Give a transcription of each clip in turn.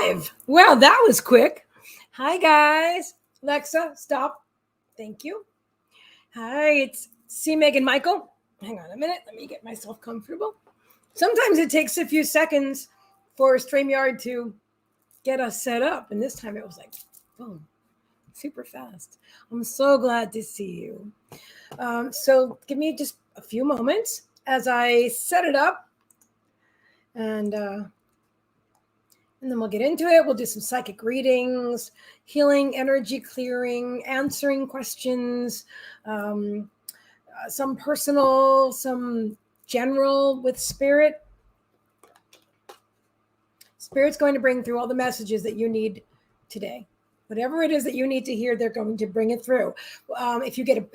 Live. Well, that was quick. Hi, guys. Alexa, stop. Thank you. Hi, it's Meagan Michael. Hang on a minute. Let me get myself comfortable. Sometimes it takes a few seconds for StreamYard to get us set up. And this time it was like, boom, super fast. I'm so glad to see you. So give me just a few moments as I set it up. And then we'll get into it. We'll do some psychic readings, healing, energy clearing, answering questions, some personal, some general with spirit. Spirit's going to bring through all the messages that you need today. Whatever it is that you need to hear, they're going to bring it through. Hi, Meagan.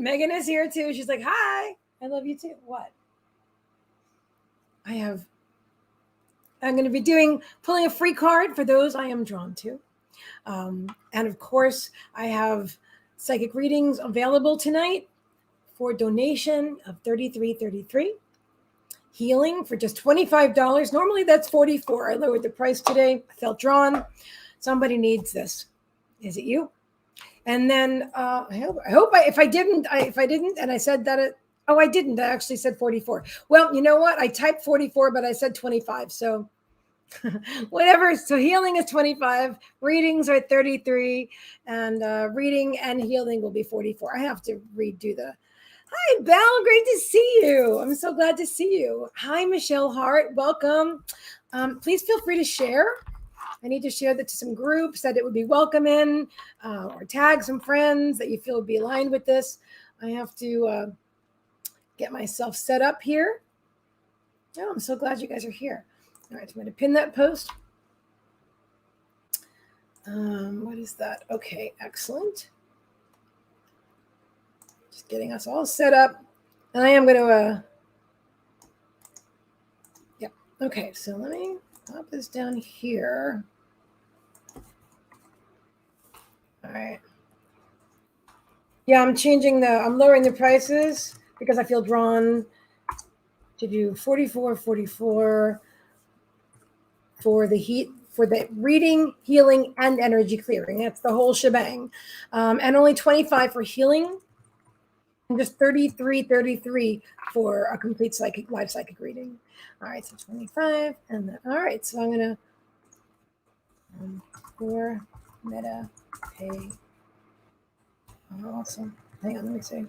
Meagan is here too. She's like, hi, I love you too. What? I'm going to be pulling a free card for those I am drawn to. And of course, I have psychic readings available tonight for donation of $33.33. Healing for just $25. Normally that's $44. I lowered the price today. I felt drawn. Somebody needs this. Is it you? And then if I didn't, and I said that I didn't. I actually said 44. Well, you know what? I typed 44, but I said 25. So whatever. So healing is 25. Readings are 33. And reading and healing will be 44. I have to redo the... Hi, Belle. Great to see you. I'm so glad to see you. Hi, Michelle Hart. Welcome. Please feel free to share. I need to share that to some groups that it would be welcome in, or tag some friends that you feel would be aligned with this. I have to get myself set up here. Oh, I'm so glad you guys are here. All right, I'm going to pin that post. What is that? Okay, excellent. Just getting us all set up. And I am going to, yep. Okay, so let me pop this down here. All right. Yeah, I'm lowering the prices because I feel drawn to do 44 for the reading, healing, and energy clearing. That's the whole shebang. And only 25 for healing, and just 33 for a complete live psychic reading. All right, so 25, and then, all right, so I'm gonna for meta pay. Awesome. Hang on, let me see.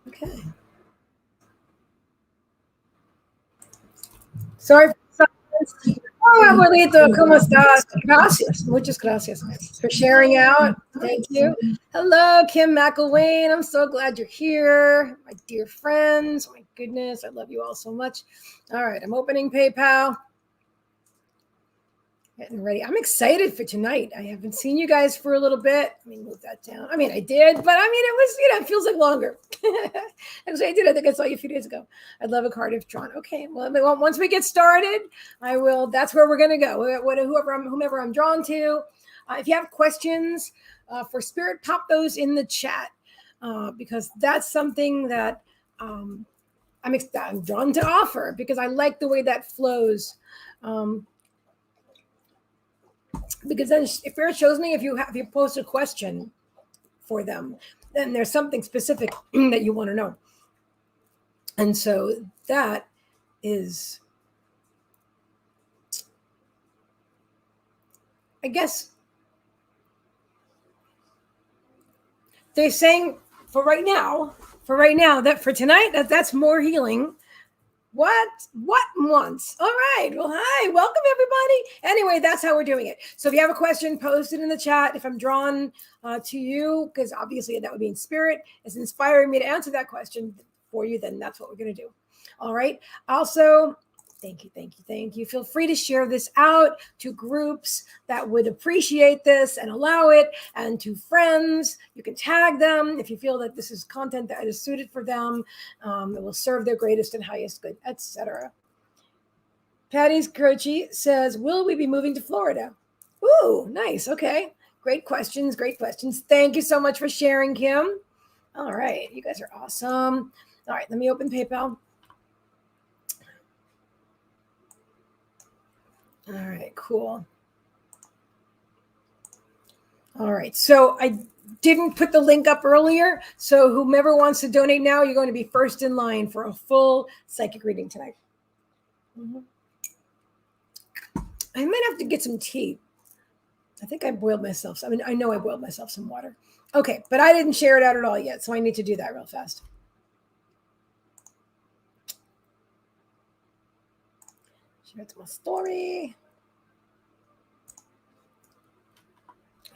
Okay. Sorry for silence. Oh, abuelito, ¿cómo estás? Gracias. Muchas gracias for sharing out. Thank you. Hello, Kim McElwain. I'm so glad you're here. My dear friends. Oh, my goodness. I love you all so much. All right. I'm opening PayPal. Getting ready. I'm excited for tonight. I haven't seen you guys for a little bit. Let me move that down. I mean, I did, but I mean, it was, it feels like longer. Actually, I did. I think I saw you a few days ago. I'd love a card if drawn. Okay. Well, once we get started, I will. That's where we're going to go. Whomever I'm drawn to. If you have questions for Spirit, pop those in the chat because that's something that I'm drawn to offer because I like the way that flows. Because then if Spirit shows me if you post a question for them, then there's something specific that you want to know. And so that is, I guess, they're saying for right now, that for tonight, that's more healing. What once? All right. Well, hi. Welcome, everybody. Anyway, that's how we're doing it. So if you have a question, post it in the chat. If I'm drawn to you, because obviously that would be in spirit, is inspiring me to answer that question for you, then that's what we're going to do. All right. Also, thank you. Feel free to share this out to groups that would appreciate this and allow it, and to friends. You can tag them if you feel that this is content that is suited for them. It will serve their greatest and highest good, etc. Patty's Croce says, will we be moving to Florida? Ooh, nice. Okay. Great questions. Great questions. Thank you so much for sharing, Kim. All right. You guys are awesome. All right. Let me open PayPal. All right. Cool. All right. So I didn't put the link up earlier. So whomever wants to donate now, you're going to be first in line for a full psychic reading tonight. I might have to get some tea. I think I boiled myself. I mean, I know I boiled myself some water. Okay, but I didn't share it out at all yet, so I need to do that real fast. Share it to my story.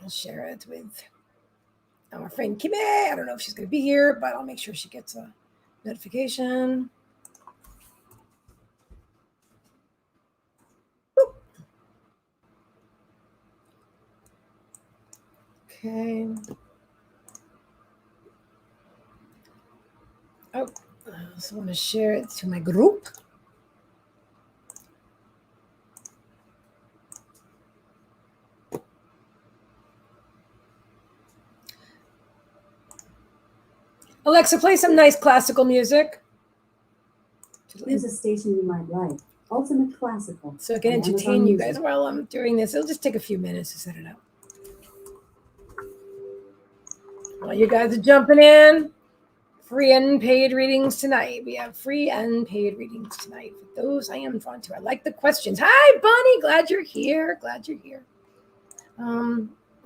I'll share it with our friend Kibe. I don't know if she's going to be here, but I'll make sure she gets a notification. Boop. Okay. Oh, I also want to share it to my group. Alexa, play some nice classical music. Choose a station you might like. Ultimate Classical. So I can entertain you guys while I'm doing this. It'll just take a few minutes to set it up. While you guys are jumping in, free and paid readings tonight. We have free and paid readings tonight. For those I am drawn to. I like the questions. Hi, Bonnie. Glad you're here. Glad you're here.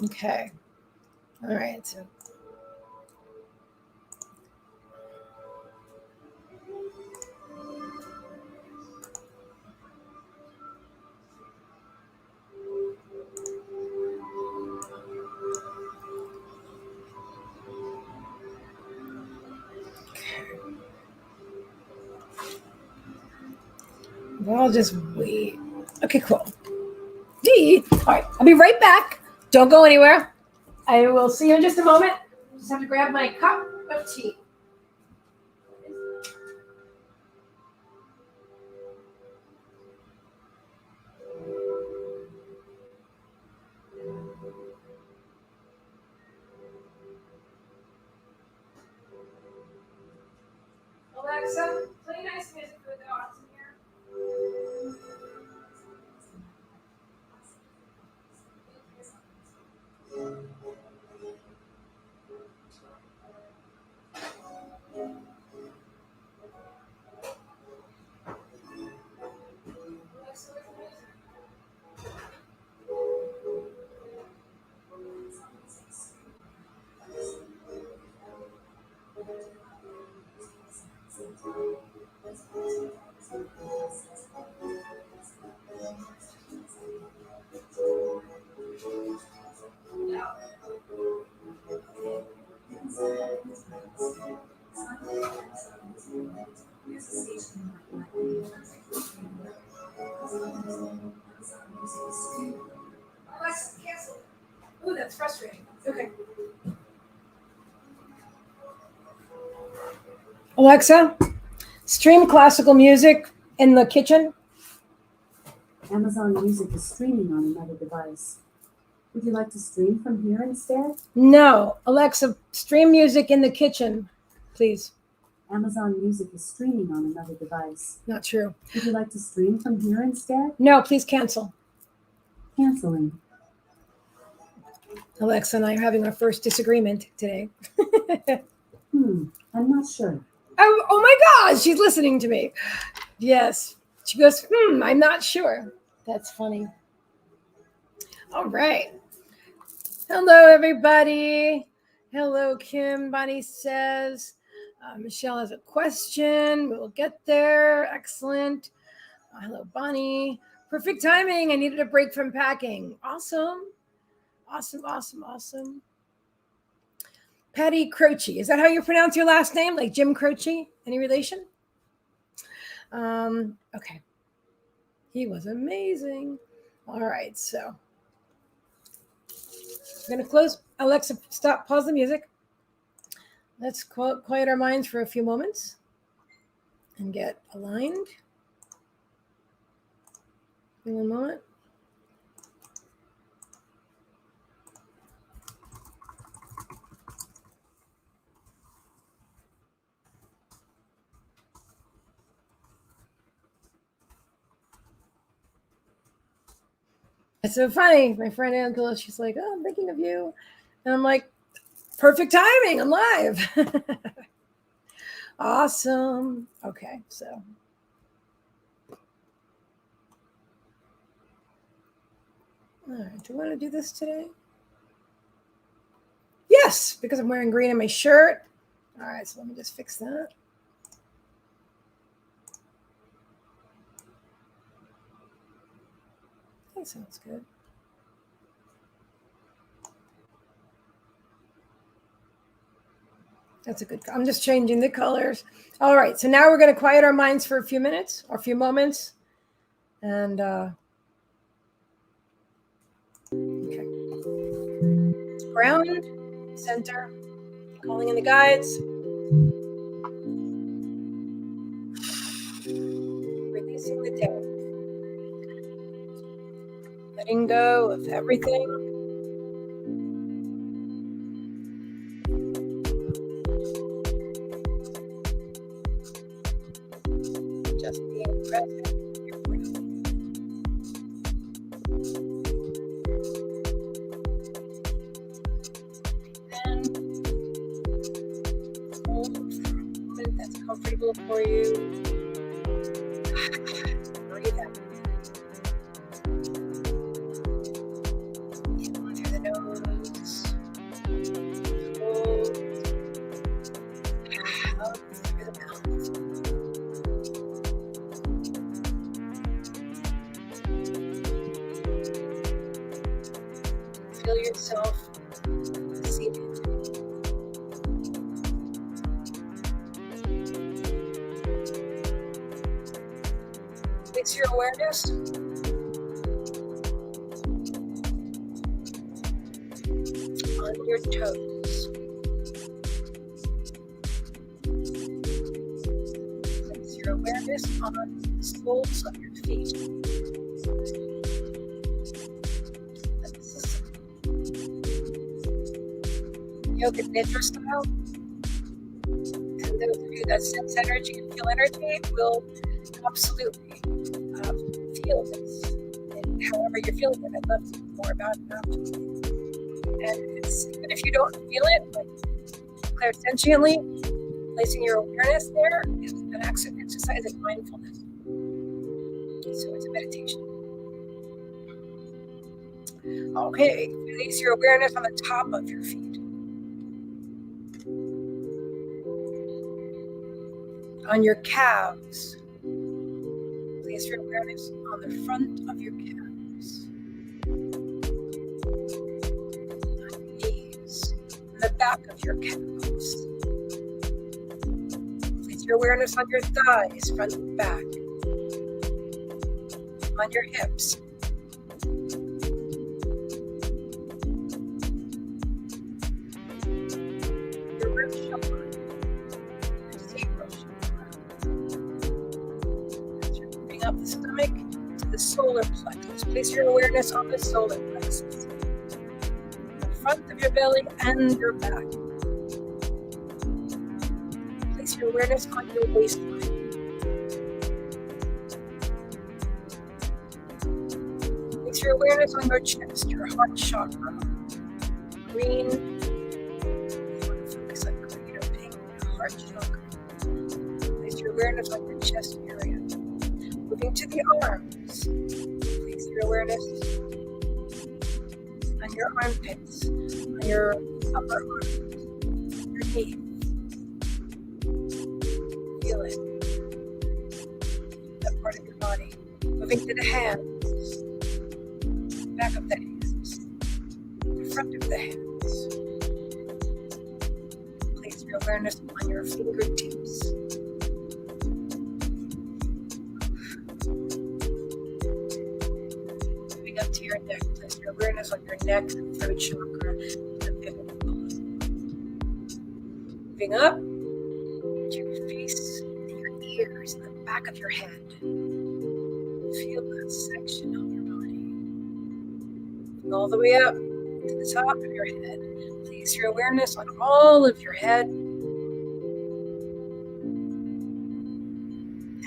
Okay. All right. So I'll just wait. Okay, cool. All right, I'll be right back. Don't go anywhere. I will see you in just a moment. Just have to grab my cup of tea. Alexa, play nice music for the dogs in here. Alexa, cancel. Ooh, that's frustrating. Okay. Alexa, stream classical music in the kitchen. Amazon Music is streaming on another device. Would you like to stream from here instead? No. Alexa, stream music in the kitchen, please. Amazon Music is streaming on another device. Not true. Would you like to stream from here instead? No, please cancel. Canceling. Alexa and I are having our first disagreement today. I'm not sure. Oh my God, she's listening to me. Yes. She goes, I'm not sure. That's funny. All right. Hello, everybody. Hello, Kim. Bonnie says, Michelle has a question. We'll get there. Excellent. Hello, Bonnie. Perfect timing. I needed a break from packing. Awesome. Awesome, awesome, awesome. Patty Croce. Is that how you pronounce your last name? Like Jim Croce? Any relation? Okay. He was amazing. All right, so I'm going to close. Alexa, stop, pause the music. Let's quiet our minds for a few moments and get aligned. In one moment. It's so funny. My friend Angela, she's like, "Oh, I'm thinking of you," and I'm like, "Perfect timing. I'm live." Awesome. Okay, so. All right, do you want to do this today? Yes, because I'm wearing green in my shirt. All right, so let me just fix that. That sounds good. That's a good. I'm just changing the colors. All right, so now we're going to quiet our minds for a few minutes or a few moments, and okay. Ground, center, calling in the guides. Releasing the day. Letting go of everything. Just being present. And hold for a moment that's comfortable for you. Breathe out. In through the nose. Hold. Out through the mouth. Feel yourself seated. Place your awareness on your toes. Place your awareness on the soles of your feet. Yoga Nidra style. And those of you that sense energy and feel energy will absolutely feel this. And however you're feeling it, I'd love to know more about that. And even if you don't feel it, but clairsentiently, placing your awareness there is an exercise of mindfulness. So it's a meditation. Okay, release your awareness on the top of your feet. On your calves. Place your awareness on the front of your calves. On your knees. On the back of your calves. Place your awareness on your thighs, front and back. On your hips. Your rib chakra. Your sacral chakra. As you're moving up the stomach to the solar plexus. Place your awareness on the solar plexus. The front of your belly and your back. Place your awareness on your waistline. Place your awareness on your chest, your heart chakra. Green. Focus on green or pink, your heart chakra. Place your awareness on your chest area. Moving to the arms. Place your awareness on your armpits, on your upper arms, your knees. Feel it. That part of your body. Moving to the hands, back of the hands, the front of the hands. Place your awareness on your fingertips. Moving up to your neck. Place your awareness on your neck, the throat chakra, the pivot. Moving up to your face, to your ears, and the back of your head. Feel that section of your body. All the way up to the top of your head. Place your awareness on all of your head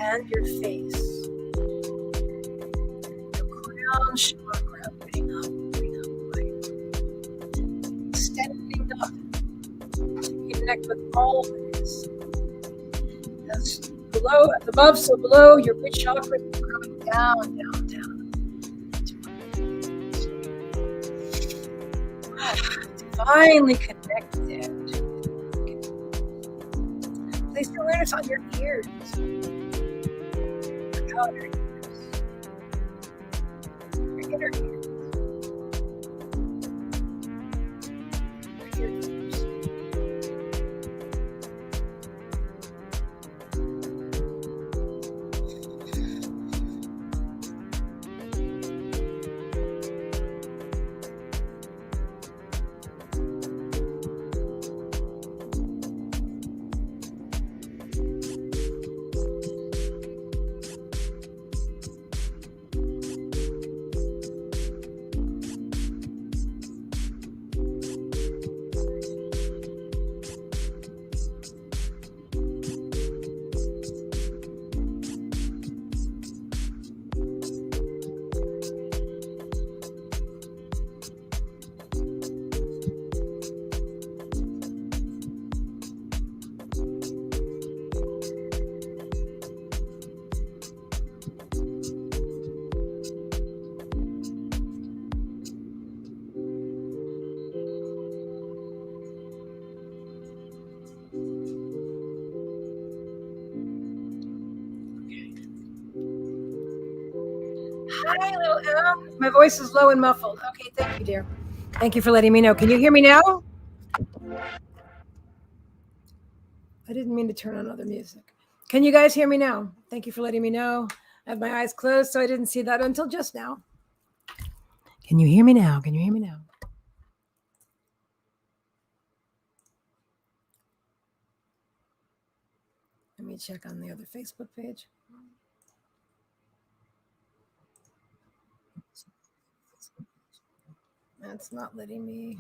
and your face. Your crown chakra, connect with all this. That's below, above, so below your root chakra, coming down, down, down. Divinely connected. Place your awareness on your ears. Your outer ears. Your inner ears. Your ears. Hi, little M. My voice is low and muffled. Okay, thank you, dear. Thank you for letting me know. Can you hear me now? I didn't mean to turn on other music. Can you guys hear me now? Thank you for letting me know. I have my eyes closed, so I didn't see that until just now. Can you hear me now? Can you hear me now? Let me check on the other Facebook page. That's not letting me.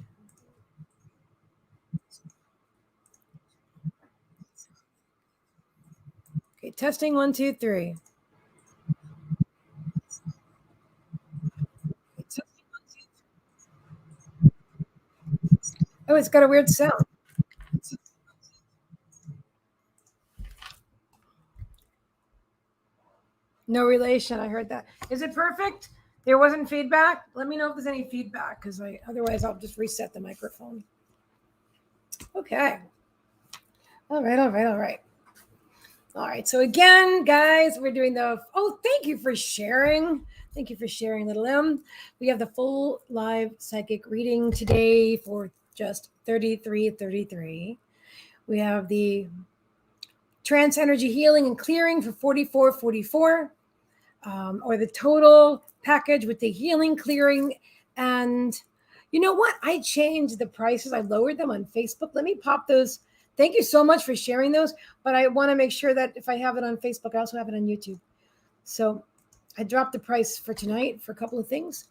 Okay, testing 1, 2, 3. Oh, it's got a weird sound. No relation. I heard that. Is it perfect? There wasn't feedback. Let me know if there's any feedback, because otherwise I'll just reset the microphone. Okay. All right. All right. So again, guys, we're doing thank you for sharing. Thank you for sharing, little M. We have the full live psychic reading today for just $33.33. We have the trance energy healing and clearing for $44.44, or the total package with the healing, clearing, and you know what? I changed the prices. I lowered them on Facebook. Let me pop those. Thank you so much for sharing those. But I want to make sure that if I have it on Facebook, I also have it on YouTube. So I dropped the price for tonight for a couple of things.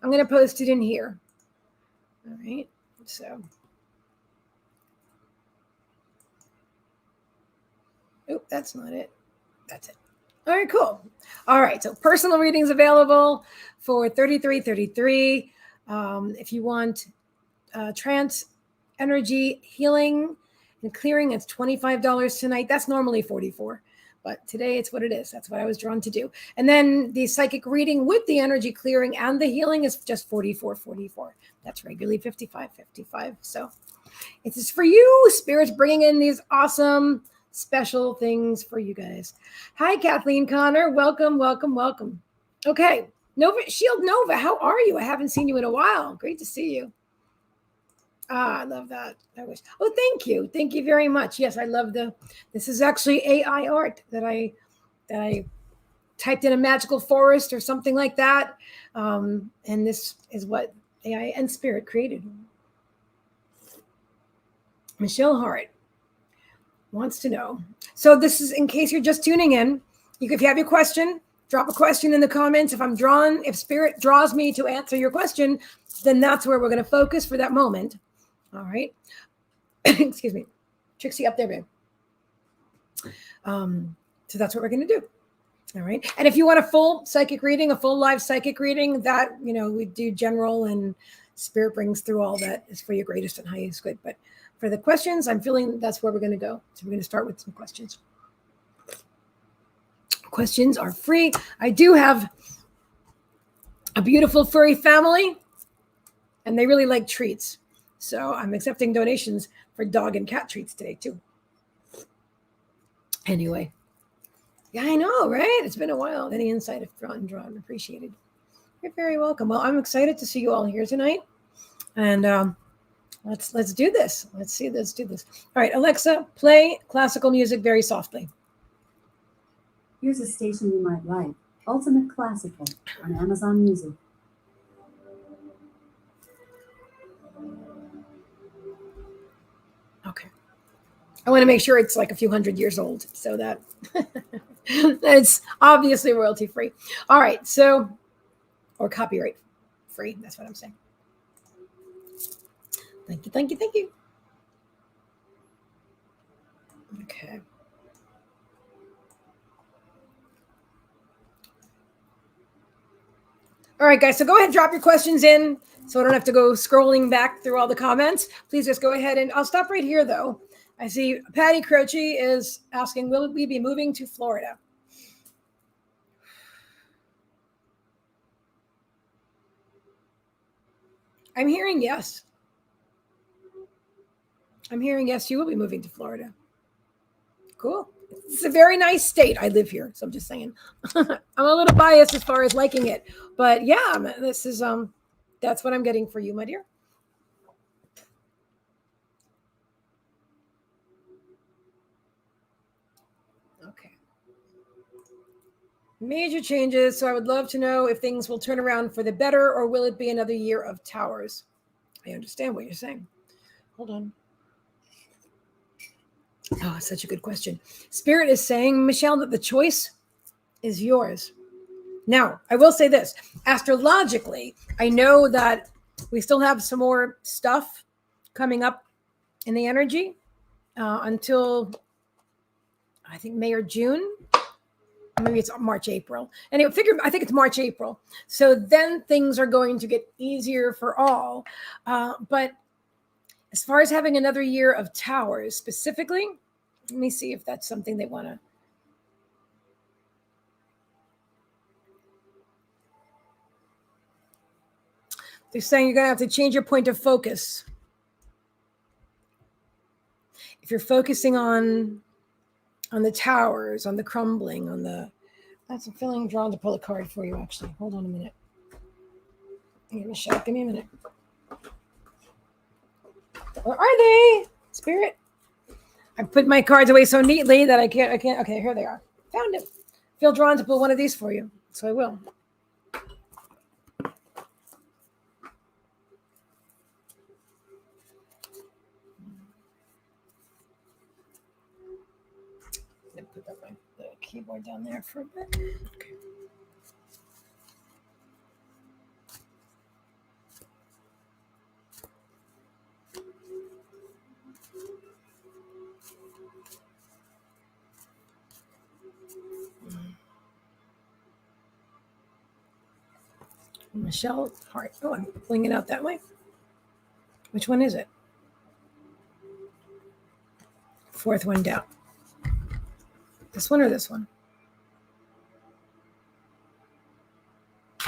I'm going to post it in here. All right. So. Oh, that's not it. That's it. All right, cool. All right. So personal readings available for $33.33. If you want trance energy healing and clearing, it's $25 tonight. That's normally $44, but today it's what it is. That's what I was drawn to do. And then the psychic reading with the energy clearing and the healing is just $44.44. That's regularly $55.55. So it is for you. Spirit's bringing in these awesome special things for you guys. Hi, Kathleen Connor. Welcome. Okay. Shield Nova, how are you? I haven't seen you in a while. Great to see you. I love that. Oh, thank you. Thank you very much. Yes, I love this is actually AI art that I typed in a magical forest or something like that. And this is what AI and Spirit created. Michelle Hart wants to know. So this is in case you're just tuning in. If you have your question, drop a question in the comments. If Spirit draws me to answer your question, then that's where we're going to focus for that moment. All right. Excuse me. Trixie, up there, babe. So that's what we're going to do. All right. And if you want a full psychic reading, a full live psychic reading, that, we do general and Spirit brings through all that is for your greatest and highest good. But for the questions, I'm feeling that's where we're going to go. So we're going to start with some questions. Questions are free. I do have a beautiful furry family, and they really like treats. So I'm accepting donations for dog and cat treats today, too. Anyway. Yeah, I know, right? It's been a while. Any insight if drawn, appreciated. You're very welcome. Well, I'm excited to see you all here tonight. And let's do this. Let's do this. All right, Alexa, play classical music very softly. Here's a station you might like. Ultimate Classical on Amazon Music. Okay. I want to make sure it's like a few hundred years old so that it's obviously royalty free. All right, so, or copyright free. That's what I'm saying. Thank you. Okay. All right, guys, so go ahead and drop your questions in so I don't have to go scrolling back through all the comments. Please just go ahead and I'll stop right here, though. I see Patty Croce is asking, will we be moving to Florida? I'm hearing yes. I'm hearing yes, you will be moving to Florida. Cool. It's a very nice state. I live here, so I'm just saying. I'm a little biased as far as liking it, but yeah, this is that's what I'm getting for you, my dear. Okay. Major changes. So I would love to know if things will turn around for the better, or will it be another year of towers? I understand what you're saying. Hold on. Oh, such a good question. Spirit is saying, Michelle, that the choice is yours. Now, I will say this. Astrologically, I know that we still have some more stuff coming up in the energy until, I think, May or June. Maybe it's March, April. Anyway, I think it's March, April. So then things are going to get easier for all. But as far as having another year of towers specifically, let me see if that's something they want to. They're saying you're going to have to change your point of focus. If you're focusing on the towers, on the crumbling, on the... That's a feeling drawn to pull a card for you, actually. Hold on a minute. Hey, Michelle, give me a minute. Where are they? Spirit? I put my cards away so neatly that I can't. Okay, here they are. Found it. Feel drawn to pull one of these for you, so I will. Put the keyboard down there for a bit. Okay. Michelle Hart. Oh, I'm pulling it out that way. Which one is it? Fourth one down. This one or this one?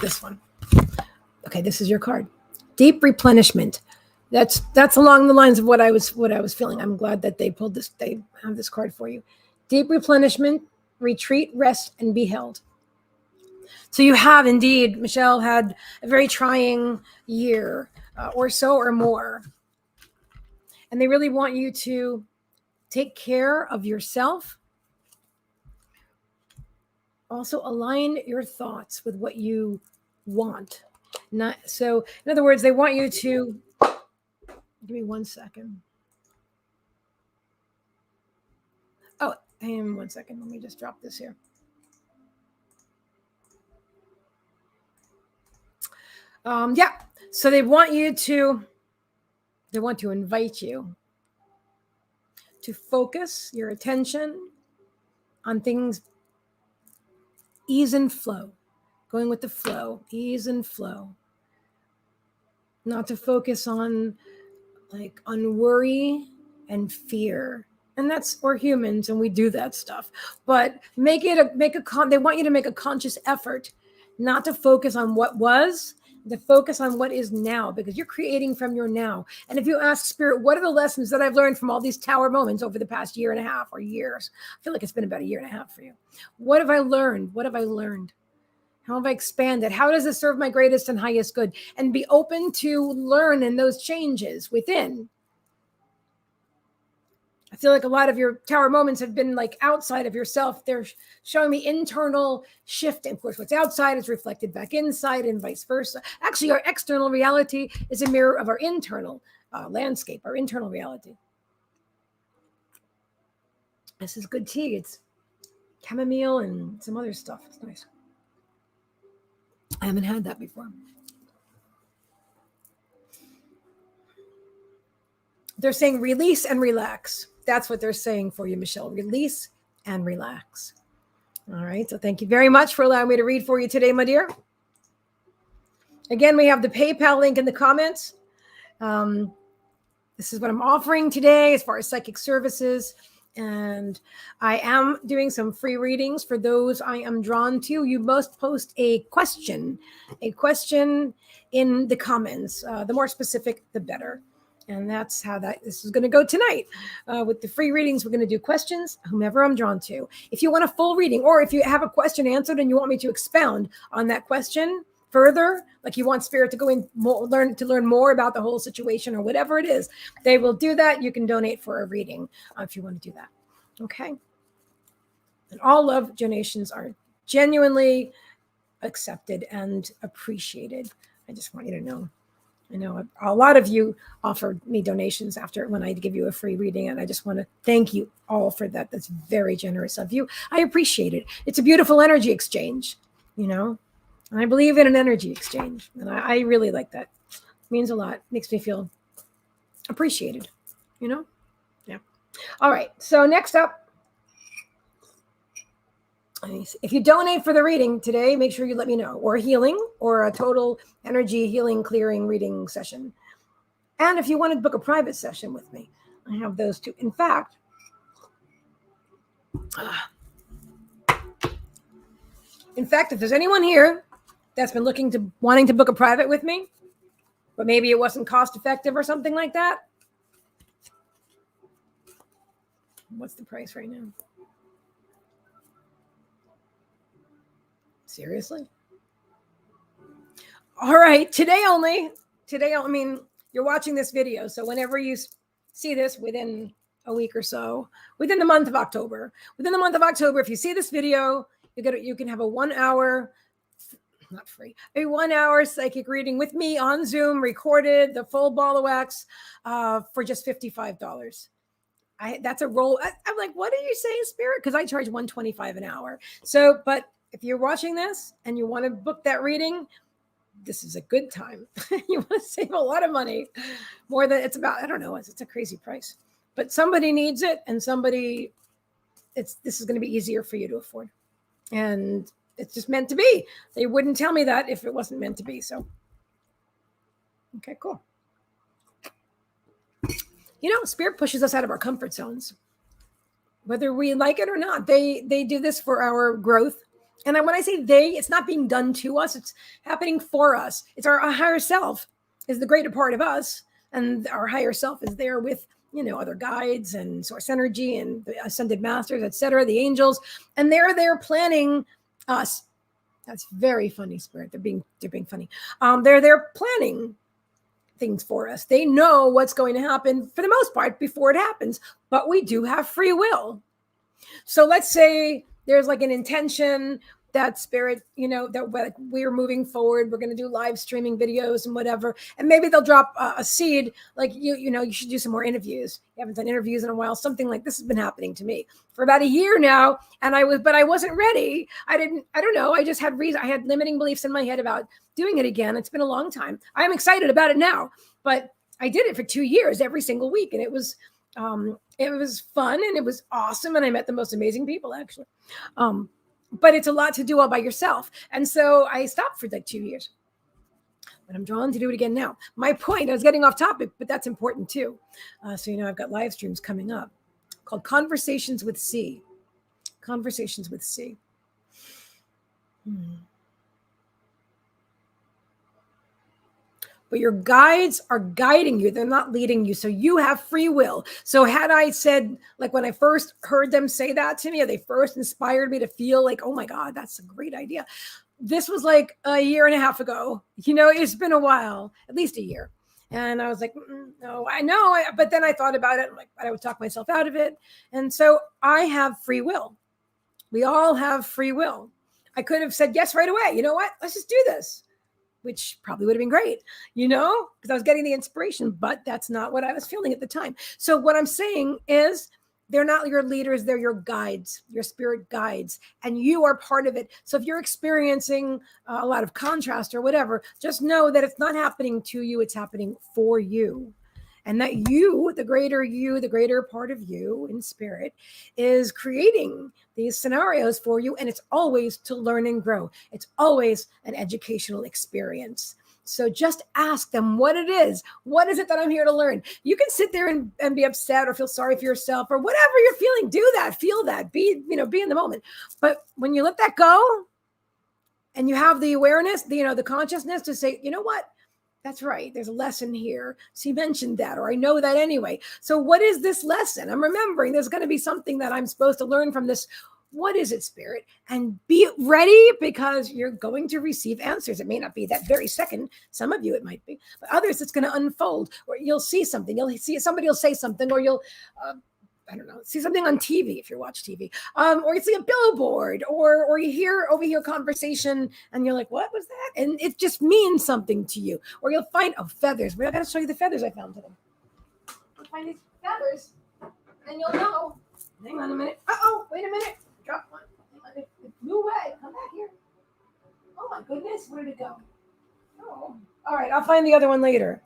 This one. Okay, this is your card. Deep replenishment. That's along the lines of what I was feeling. I'm glad that they pulled this. They have this card for you. Deep replenishment, retreat, rest, and be held. So you have indeed, Michelle, had a very trying year or so or more. And they really want you to take care of yourself. Also align your thoughts with what you want. So in other words, they want you to, give me 1 second. Oh, and 1 second. Let me just drop this here. Yeah. So they want to invite you to focus your attention on things, ease and flow, going with the flow, ease and flow. not to focus on worry and fear. And we're humans and we do that stuff. But they want you to make a conscious effort not to focus on what was, to focus on what is now, because you're creating from your now. And if you ask Spirit, what are the lessons that I've learned from all these tower moments over the past year and a half or years? I feel like it's been about a year and a half for you. What have I learned? What have I learned? How have I expanded? How does this serve my greatest and highest good? And be open to learn in those changes within. I feel like a lot of your tower moments have been like outside of yourself. They're showing me internal shift. And of course, what's outside is reflected back inside and vice versa. Actually, our external reality is a mirror of our internal landscape, our internal reality. This is good tea. It's chamomile and some other stuff. It's nice. I haven't had that before. They're saying release and relax. That's what they're saying for you, Michelle. Release and relax. All right. So thank you very much for allowing me to read for you today, my dear. Again, we have the PayPal link in the comments. This is what I'm offering today as far as psychic services. And I am doing some free readings for those I am drawn to. You must post a question in the comments. The more specific, the better. And that's how this is going to go tonight. With the free readings, we're going to do questions, whomever I'm drawn to. If you want a full reading, or if you have a question answered and you want me to expound on that question further, like you want Spirit to go in more, learn more about the whole situation or whatever it is, they will do that. You can donate for a reading if you want to do that. Okay. And all love donations are genuinely accepted and appreciated. I just want you to know. I know a lot of you offered me donations after when I give you a free reading, and I just want to thank you all for that. That's very generous of you. I appreciate it. It's a beautiful energy exchange, and I believe in an energy exchange, and I really like that. It means a lot. Makes me feel appreciated, Yeah. All right. So next up, if you donate for the reading today, make sure you let me know, or healing, or a total energy healing clearing reading session. And if you want to book a private session with me, I have those too. In fact, if there's anyone here that's been wanting to book a private with me, but maybe it wasn't cost effective or something like that, what's the price right now? Seriously? All right. Today only, you're watching this video. So whenever you see this within a week or so, within the month of October, if you see this video, you can have a 1 hour, not free, a 1 hour psychic reading with me on Zoom, recorded, the full ball of wax, for just $55. That's a roll. I'm like, what are you saying, Spirit? Because I charge $125 an hour. So, but if you're watching this and you want to book that reading, this is a good time. You want to save a lot of money, more than it's about. I don't know. It's a crazy price, but somebody needs it, and this is going to be easier for you to afford, and it's just meant to be. They wouldn't tell me that if it wasn't meant to be. So, okay, cool. Spirit pushes us out of our comfort zones, whether we like it or not. They do this for our growth. And when I say they, it's not being done to us. It's happening for us. It's our higher self is the greater part of us. And our higher self is there with, other guides and source energy and the ascended masters, etc., the angels. And they're there planning us. That's very funny, Spirit. They're being funny. They're there planning things for us. They know what's going to happen for the most part before it happens, but we do have free will. So let's say there's like an intention that Spirit, that we're moving forward. We're going to do live streaming videos and whatever. And maybe they'll drop a seed like, you should do some more interviews. You haven't done interviews in a while. Something like this has been happening to me for about a year now. And I wasn't ready. I don't know. I just had I had limiting beliefs in my head about doing it again. It's been a long time. I'm excited about it now, but I did it for 2 years, every single week. And it was fun and it was awesome. And I met the most amazing people, actually. But it's a lot to do all by yourself. And so I stopped for like 2 years. but I'm drawn to do it again now. My point, I was getting off topic, but that's important too. So, I've got live streams coming up called Conversations with C. Conversations with C. But your guides are guiding you. They're not leading you. So you have free will. So had I said, like when I first heard them say that to me, or they first inspired me to feel like, oh my God, that's a great idea. This was like a year and a half ago. It's been a while, at least a year. And I was like, no, I know. But then I thought about it. I'm like, I would talk myself out of it. And so I have free will. We all have free will. I could have said yes right away. You know what? Let's just do this. Which probably would have been great, because I was getting the inspiration, but that's not what I was feeling at the time. So what I'm saying is they're not your leaders. They're your guides, your spirit guides, and you are part of it. So if you're experiencing a lot of contrast or whatever, just know that it's not happening to you. It's happening for you. And that you, the greater part of you in spirit, is creating these scenarios for you. And it's always to learn and grow. It's always an educational experience. So just ask them what it is. What is it that I'm here to learn? You can sit there and be upset or feel sorry for yourself or whatever you're feeling. Do that. Feel that. Be in the moment. But when you let that go and you have the awareness, the consciousness to say, you know what? That's right. There's a lesson here. So you mentioned that, or I know that anyway. So what is this lesson? I'm remembering there's going to be something that I'm supposed to learn from this. What is it, spirit? And be ready, because you're going to receive answers. It may not be that very second. Some of you, it might be, but others, it's going to unfold, or you'll see something. You'll see somebody will say something, or you'll, see something on TV if you watch TV, or you see a billboard, or you overhear conversation, and you're like, what was that? And it just means something to you. Or you'll find, feathers. Well, I got to show you the feathers I found today. I'll find these feathers, and you'll know. Hang on a minute. Wait a minute. Drop one. It flew away. Come back here. Oh my goodness, where did it go? Oh, all right. I'll find the other one later.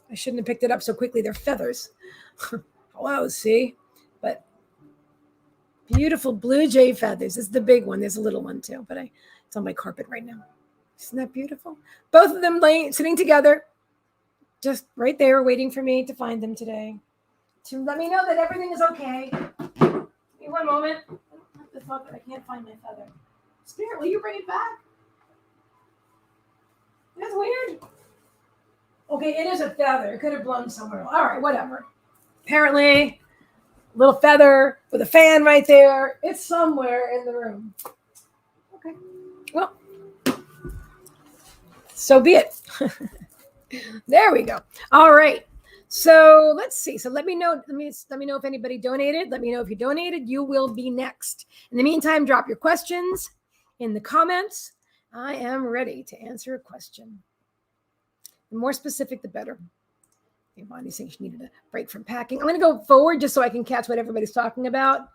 I shouldn't have picked it up so quickly. They're feathers. Hello, see? But beautiful blue jay feathers. This is the big one. There's a little one too, but it's on my carpet right now. Isn't that beautiful? Both of them sitting together, just right there, waiting for me to find them today, to let me know that everything is okay. Give me one moment. The thought that I can't find my feather. Spirit, will you bring it back? That's weird. Okay, it is a feather. It could have blown somewhere. All right, whatever. Apparently, little feather with a fan right there. It's somewhere in the room. Okay. Well, so be it. There we go. All right. So let's see. So let me know. Let me know if anybody donated. Let me know if you donated. You will be next. In the meantime, drop your questions in the comments. I am ready to answer a question. The more specific, the better. Bonnie's saying she needed a break from packing. I'm going to go forward just so I can catch what everybody's talking about.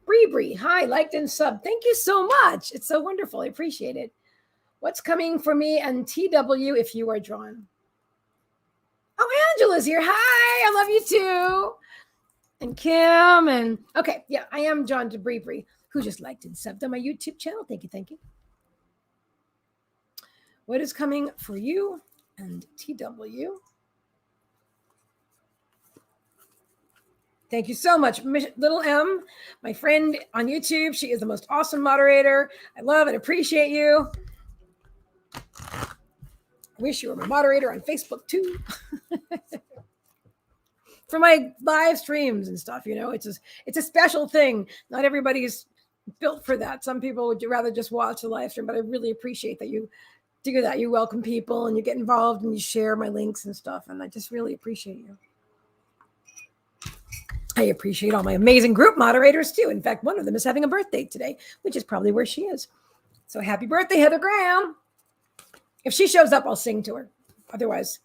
Bree, hi, liked and sub. Thank you so much. It's so wonderful. I appreciate it. What's coming for me and TW if you are drawn? Oh, Angela's here. Hi, I love you too. And Kim and okay, yeah, I am drawn to Bree, who just liked and subbed on my YouTube channel. Thank you. What is coming for you and TW? Thank you so much, Little M, my friend on YouTube. She is the most awesome moderator. I love and appreciate you. I wish you were my moderator on Facebook too. For my live streams and stuff, it's a special thing. Not everybody's built for that. Some people would rather just watch the live stream, but I really appreciate that you do that. You welcome people and you get involved and you share my links and stuff. And I just really appreciate you. I appreciate all my amazing group moderators too. In fact, one of them is having a birthday today, which is probably where she is. So happy birthday, Heather Graham. If she shows up, I'll sing to her. Otherwise,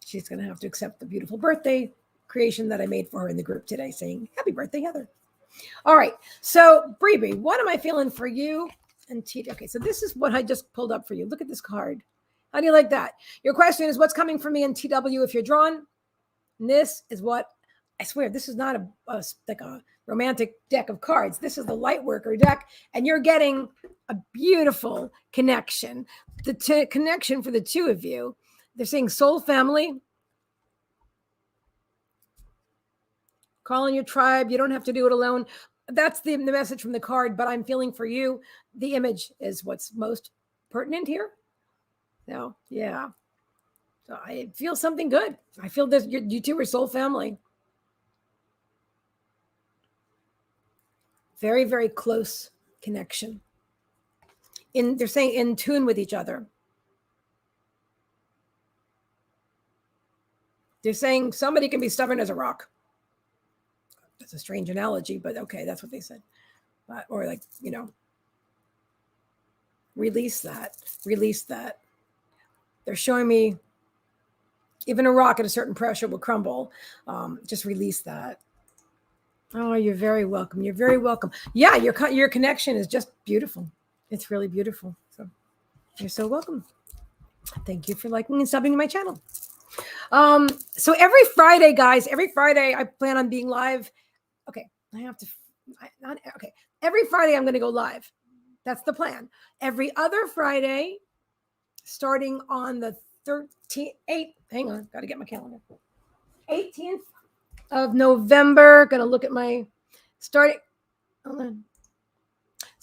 she's going to have to accept the beautiful birthday creation that I made for her in the group today, saying happy birthday, Heather. All right. So Bree, what am I feeling for you and T? Okay. So this is what I just pulled up for you. Look at this card. How do you like that? Your question is what's coming for me and TW if you're drawn? And this is what I swear, this is not like a romantic deck of cards. This is the light worker deck, and you're getting a beautiful connection. The connection for the two of you. They're saying soul family. Call in your tribe. You don't have to do it alone. That's the message from the card, but I'm feeling for you. The image is what's most pertinent here. So, yeah. So I feel something good. I feel this. You two are soul family. Very, very close connection. They're saying in tune with each other. They're saying somebody can be stubborn as a rock. That's a strange analogy, but okay, that's what they said. Or like, release that. Release that. They're showing me even a rock at a certain pressure will crumble. Just release that. Oh, you're very welcome. You're very welcome. Yeah, your connection is just beautiful. It's really beautiful. So you're so welcome. Thank you for liking and subbing to my channel. So every Friday, guys, every Friday I plan on being live. Okay, every Friday I'm going to go live. That's the plan. Every other Friday, starting on the 13th, hang on, got to get my calendar. 18th of November, going to look at my starting on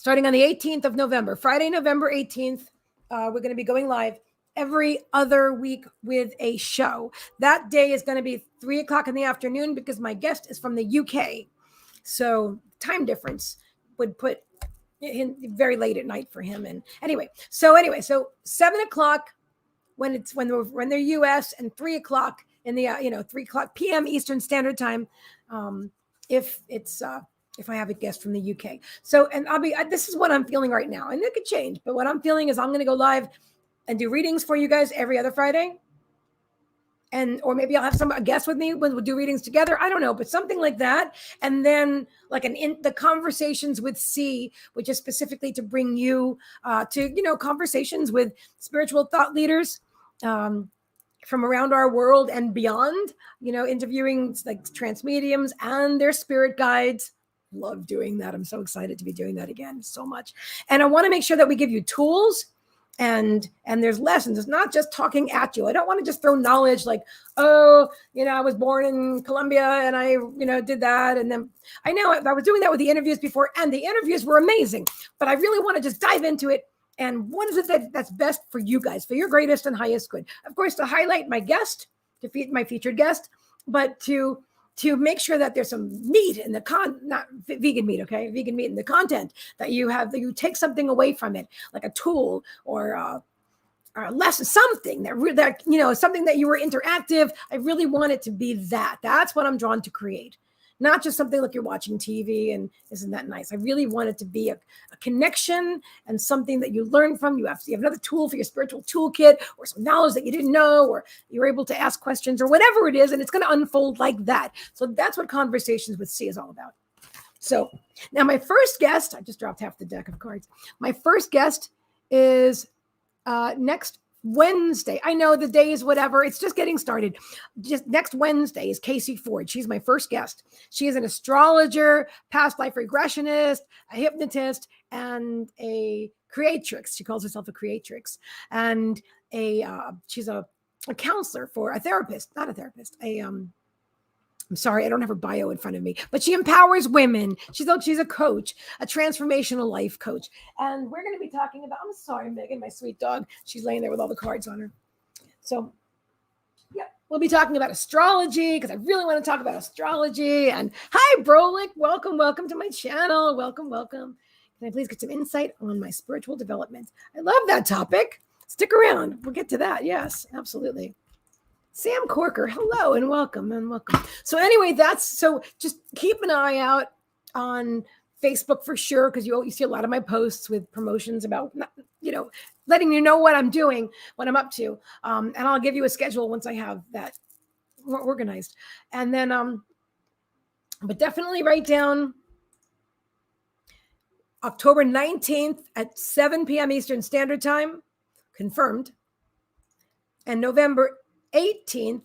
the 18th of November, Friday, November 18th, we're going to be going live every other week with a show. That day is going to be 3:00 in the afternoon because my guest is from the UK. So time difference would put in very late at night for him. And anyway, so 7:00 when they're US and 3:00 in the 3:00 p.m. Eastern Standard Time. If I have a guest from the UK. So, and this is what I'm feeling right now, and it could change, but what I'm feeling is I'm going to go live and do readings for you guys every other Friday. Or maybe I'll have a guest with me when we'll do readings together. I don't know, but something like that. And then like the conversations with C, which is specifically to bring you to, conversations with spiritual thought leaders from around our world and beyond, interviewing like trance mediums and their spirit guides. Love doing that. I'm so excited to be doing that again so much. And I want to make sure that we give you tools and there's lessons. It's not just talking at you. I don't want to just throw knowledge like, I was born in Colombia and I, did that. And then I know I was doing that with the interviews before and the interviews were amazing, but I really want to just dive into it. And what is it that's best for you guys, for your greatest and highest good? Of course, to highlight my guest, to feed my featured guest, but to make sure that there's some meat in the not vegan meat, okay? Vegan meat in the content that you have, that you take something away from it, like a tool or a lesson, something that something that you were interactive. I really want it to be that. That's what I'm drawn to create. Not just something like you're watching TV and isn't that nice? I really want it to be a connection and something that you learn from. You have another tool for your spiritual toolkit or some knowledge that you didn't know, or you're able to ask questions or whatever it is. And it's going to unfold like that. So that's what Conversations with C is all about. So now my first guest, I just dropped half the deck of cards. My first guest is next Wednesday. I know the day is whatever. It's just getting started. Just next Wednesday is Casey Ford. She's my first guest. She is an astrologer, past life regressionist, a hypnotist, and a creatrix. She calls herself a creatrix. And she's a counselor for a therapist, not a therapist, I'm sorry, I don't have her bio in front of me, but she empowers women. She's a coach, a transformational life coach. And we're going to be talking about, I'm sorry, Meagan, my sweet dog. She's laying there with all the cards on her. So, yeah, we'll be talking about astrology because I really want to talk about astrology. And hi, Brolick. Welcome to my channel. Welcome. Can I please get some insight on my spiritual development? I love that topic. Stick around. We'll get to that. Yes, absolutely. Sam Corker, hello and welcome. So anyway, so just keep an eye out on Facebook for sure, because you see a lot of my posts with promotions about, letting you know what I'm doing, what I'm up to. And I'll give you a schedule once I have that more organized. And then, but definitely write down October 19th at 7 p.m. Eastern Standard Time, confirmed. And November 18th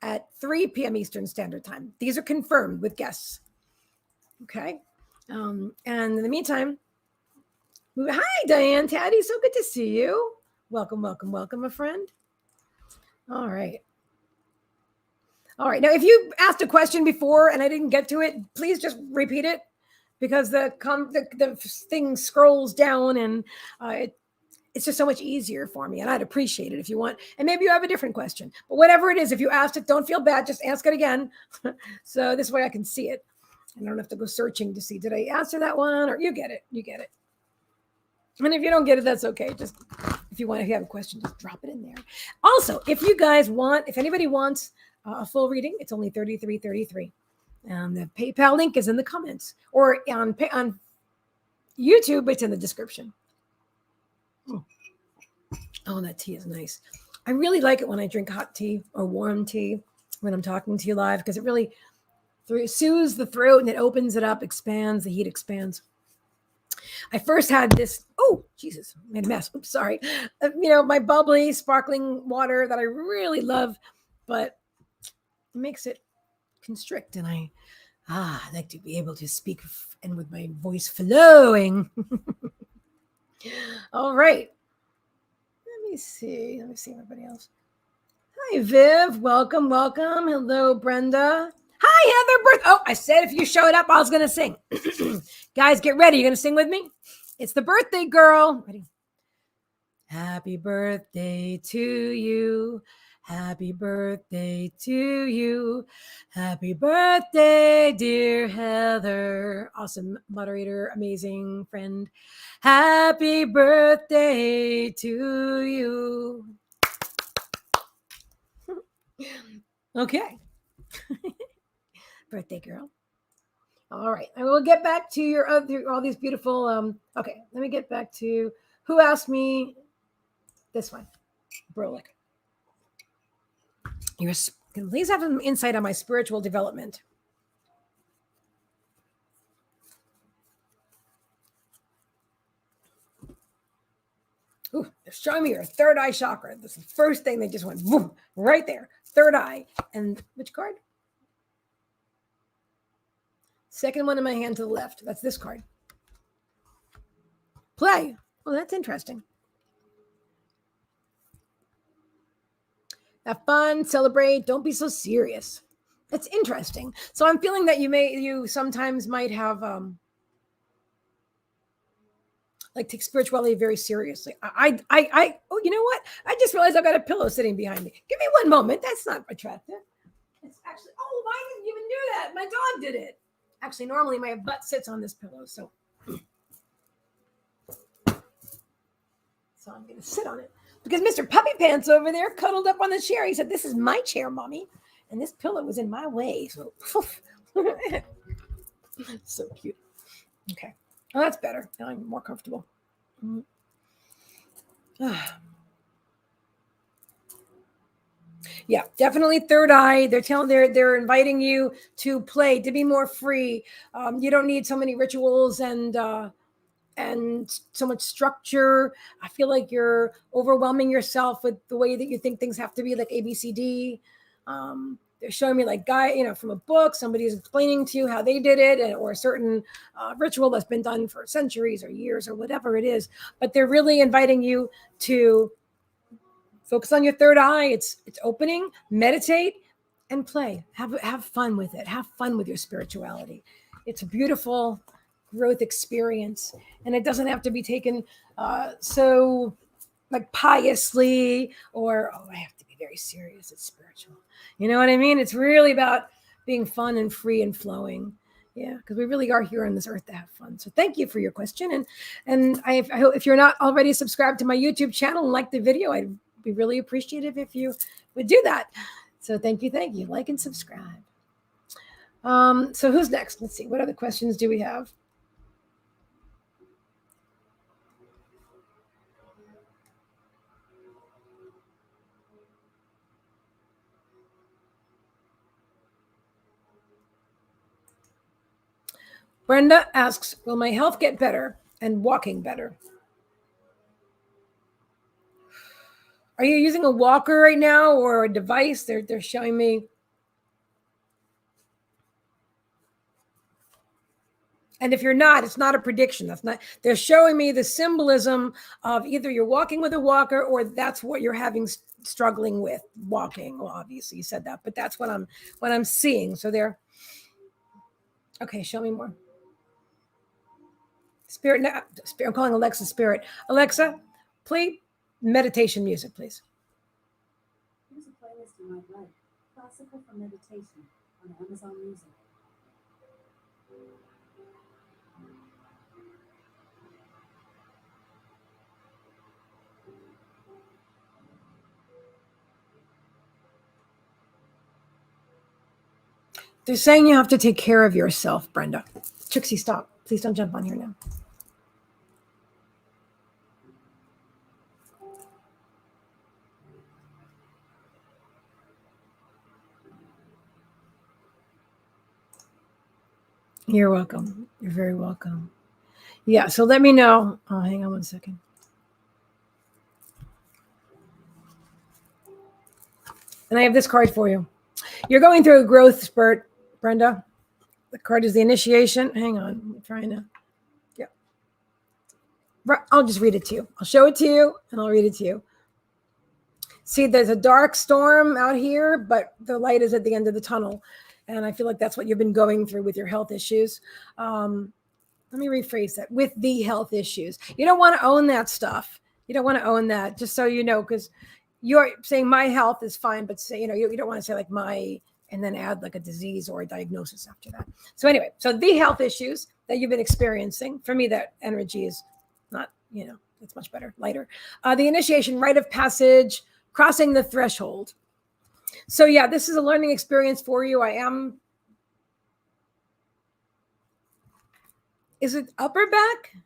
at 3 p.m. Eastern Standard Time. These are confirmed with guests. Okay. And in the meantime, hi, Diane Taddy. So good to see you. Welcome, welcome, welcome, my friend. All right. All right. Now, if you asked a question before and I didn't get to it, please just repeat it because the thing scrolls down and it's just so much easier for me. And I'd appreciate it if you want. And maybe you have a different question. But whatever it is, if you asked it, don't feel bad. Just ask it again. So this way I can see it. I don't have to go searching to see, did I answer that one? Or you get it. You get it. And if you don't get it, that's okay. Just if you have a question, just drop it in there. Also, if anybody wants a full reading, it's only $33.33. The PayPal link is in the comments, or on YouTube, it's in the description. Oh, that tea is nice. I really like it when I drink hot tea or warm tea when I'm talking to you live because it really soothes the throat and it opens it up, expands, the heat expands. I first had this, oh, Jesus, made a mess. Oops, sorry. My bubbly, sparkling water that I really love, but it makes it constrict. And I like to be able to speak and with my voice flowing. All right. Let me see everybody else. Hi, Viv. Welcome, welcome. Hello, Brenda. Hi, Heather. Oh, I said if you showed up, I was going to sing. Guys, get ready. You're going to sing with me? It's the birthday girl. Ready? Happy birthday to you. Happy birthday to you. Happy birthday, dear Heather. Awesome moderator, amazing friend. Happy birthday to you. Okay. Birthday girl. All right. I will get back to all these beautiful. Okay. Let me get back to who asked me this one. Brolick. Please have some insight on my spiritual development. Ooh, they're showing me your third eye chakra. This is the first thing they just went boom, right there. Third eye. And which card? Second one in my hand to the left. That's this card. Play. Oh, that's interesting. Have fun, celebrate, don't be so serious. That's interesting. So I'm feeling that you sometimes might have take spirituality very seriously. Oh, you know what? I just realized I've got a pillow sitting behind me. Give me one moment. That's not attractive. It's actually, I didn't even do that. My dog did it. Actually, normally my butt sits on this pillow, so I'm going to sit on it. Because Mr. Puppy Pants over there cuddled up on the chair. He said, "This is my chair, Mommy." And this pillow was in my way. So, so cute. Okay. Oh, that's better. Now I'm more comfortable. Yeah, definitely third eye. They're inviting you to play, to be more free. You don't need so many rituals and so much structure. I feel like you're overwhelming yourself with the way that you think things have to be, like ABCD. They're showing me from a book, somebody's explaining to you how they did it, or a certain ritual that's been done for centuries or years or whatever it is. But they're really inviting you to focus on your third eye. It's opening, meditate, and play. Have fun with it. Have fun with your spirituality. It's a beautiful growth experience, and it doesn't have to be taken so piously or I have to be very serious. It's spiritual. You know what I mean? It's really about being fun and free and flowing. Yeah, because we really are here on this earth to have fun. So thank you for your question, and I hope if you're not already subscribed to my YouTube channel and like the video, I'd be really appreciative if you would do that. So thank you, like and subscribe. So who's next? Let's see. What other questions do we have? Brenda asks, will my health get better and walking better? Are you using a walker right now or a device? They're showing me. And if you're not, it's not a prediction. That's not, they're showing me the symbolism of either you're walking with a walker or that's what you're having struggling with walking. Well, obviously you said that, but that's what I'm seeing. So they're, okay, show me more. Spirit, I'm calling Alexa Spirit. Alexa, play meditation music, please. Here's a playlist you might like. Classical for meditation on Amazon Music. They're saying you have to take care of yourself, Brenda. Trixie, stop. Please don't jump on here now. You're welcome. You're very welcome. Yeah, so let me know. Oh, hang on one second. And I have this card for you. You're going through a growth spurt, Brenda. The card is the initiation. Hang on. I'm trying to. Yeah. I'll just read it to you. I'll show it to you and I'll read it to you. See, there's a dark storm out here, but the light is at the end of the tunnel. And I feel like that's what you've been going through with your health issues. Let me rephrase that. With the health issues. You don't want to own that stuff. You don't want to own that, just so you know, because you're saying my health is fine, but say, you don't want to say like my, and then add like a disease or a diagnosis after that. So anyway, so the health issues that you've been experiencing, for me, that energy is not, it's much better, lighter. The initiation, rite of passage, crossing the threshold. So yeah, this is a learning experience for you. Is it upper back?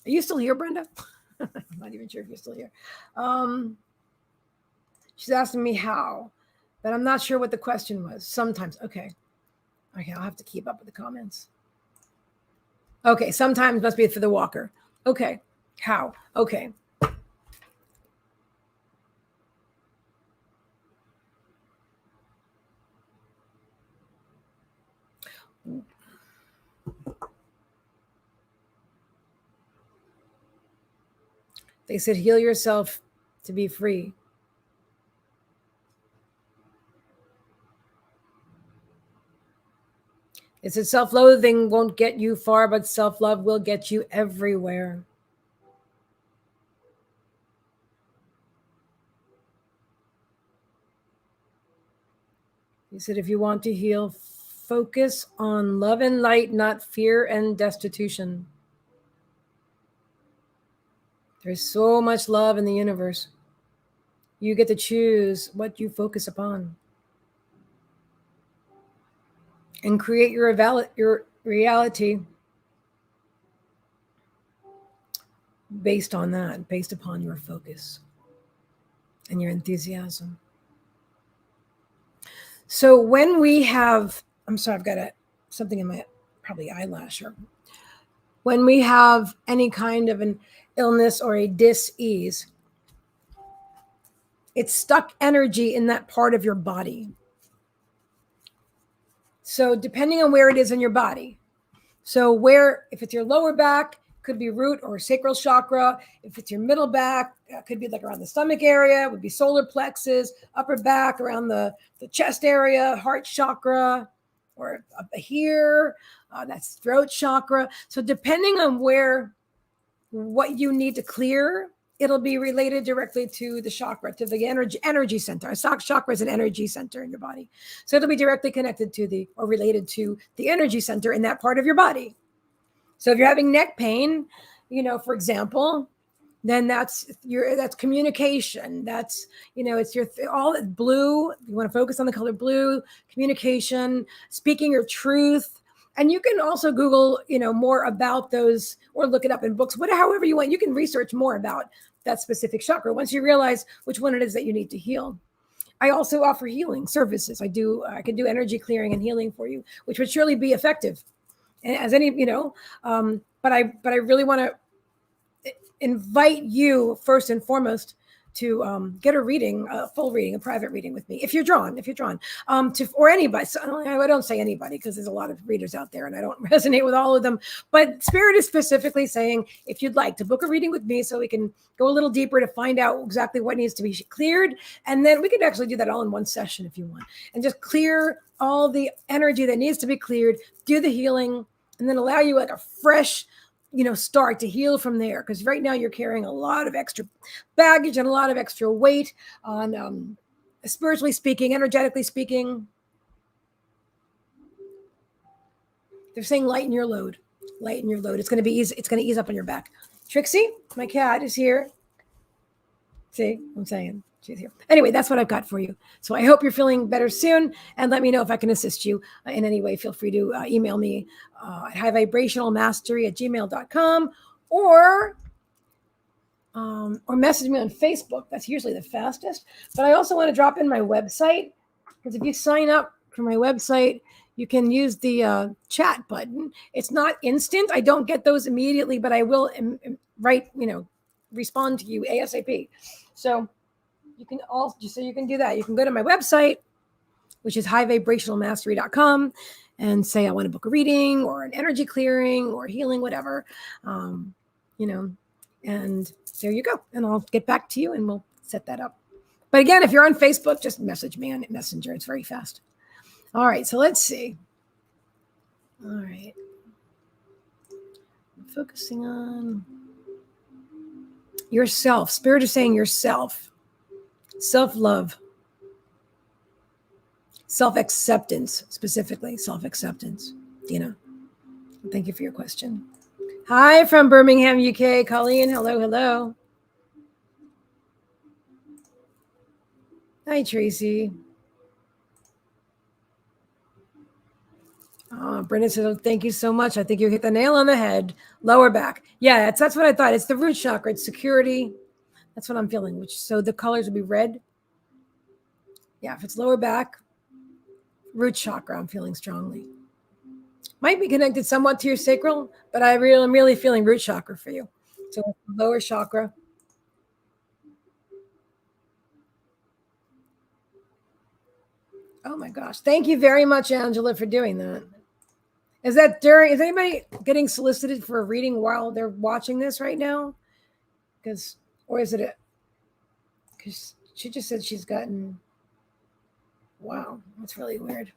Are you still here, Brenda? I'm not even sure if you're still here. She's asking me how, but I'm not sure what the question was. Sometimes. Okay, I'll have to keep up with the comments. Okay, sometimes must be for the walker. Okay, how? Okay. They said, heal yourself to be free. It said, self-loathing won't get you far, but self-love will get you everywhere. He said, if you want to heal, focus on love and light, not fear and destitution. There's so much love in the universe. You get to choose what you focus upon and create your reality based on that, based upon your focus and your enthusiasm. So when we have, I'm sorry, I've got something in my probably eyelash. Or when we have any kind of an illness or a dis-ease, it's stuck energy in that part of your body. So depending on where it is in your body. So if it's your lower back, could be root or sacral chakra. If it's your middle back, could be like around the stomach area, it would be solar plexus, upper back around the chest area, heart chakra, or up here, that's throat chakra. So depending on what you need to clear, it'll be related directly to the chakra, to the energy center. A chakra is an energy center in your body. So it'll be directly connected to or related to the energy center in that part of your body. So if you're having neck pain, for example, then that's communication. That's, it's all blue. You want to focus on the color blue, communication, speaking your truth. And you can also Google, more about those or look it up in books, however you want. You can research more about that specific chakra once you realize which one it is that you need to heal. I also offer healing services. I can do energy clearing and healing for you, which would surely be effective. And as any, but I really want to invite you first and foremost to get a reading, a full reading, a private reading with me, if you're drawn, or anybody. So I don't say anybody because there's a lot of readers out there and I don't resonate with all of them. But Spirit is specifically saying, if you'd like to book a reading with me so we can go a little deeper to find out exactly what needs to be cleared. And then we could actually do that all in one session if you want, and just clear all the energy that needs to be cleared, do the healing, and then allow you like a fresh start to heal from there. Because right now you're carrying a lot of extra baggage and a lot of extra weight on spiritually speaking, energetically speaking. They're saying lighten your load. Lighten your load. It's going to be easy. It's going to ease up on your back. Trixie, my cat, is here. See, I'm saying she's here. Anyway, that's what I've got for you. So I hope you're feeling better soon, and let me know if I can assist you in any way. Feel free to email me at highvibrationalmastery@gmail.com or message me on Facebook. That's usually the fastest. But I also want to drop in my website, because if you sign up for my website, you can use the chat button. It's not instant. I don't get those immediately, but I will respond to you ASAP. So you can do that. You can go to my website, which is highvibrationalmastery.com, and say I want to book a reading or an energy clearing or healing, whatever. And there you go. And I'll get back to you and we'll set that up. But again, if you're on Facebook, just message me on Messenger. It's very fast. All right. So let's see. All right. I'm focusing on yourself. Spirit is saying yourself. Self-love. Self-acceptance, specifically. Self-acceptance. Dina, thank you for your question. Hi from Birmingham, UK. Colleen, hello. Hi, Tracy. Brenda says, thank you so much. I think you hit the nail on the head. Lower back. Yeah, that's what I thought. It's the root chakra. It's security. That's what I'm feeling. So the colors would be red. Yeah, if it's lower back, root chakra, I'm feeling strongly. Might be connected somewhat to your sacral, but I'm really feeling root chakra for you. So lower chakra. Oh my gosh. Thank you very much, Angela, for doing that. Is anybody getting solicited for a reading while they're watching this right now? Because she just said she's gotten, wow, that's really weird.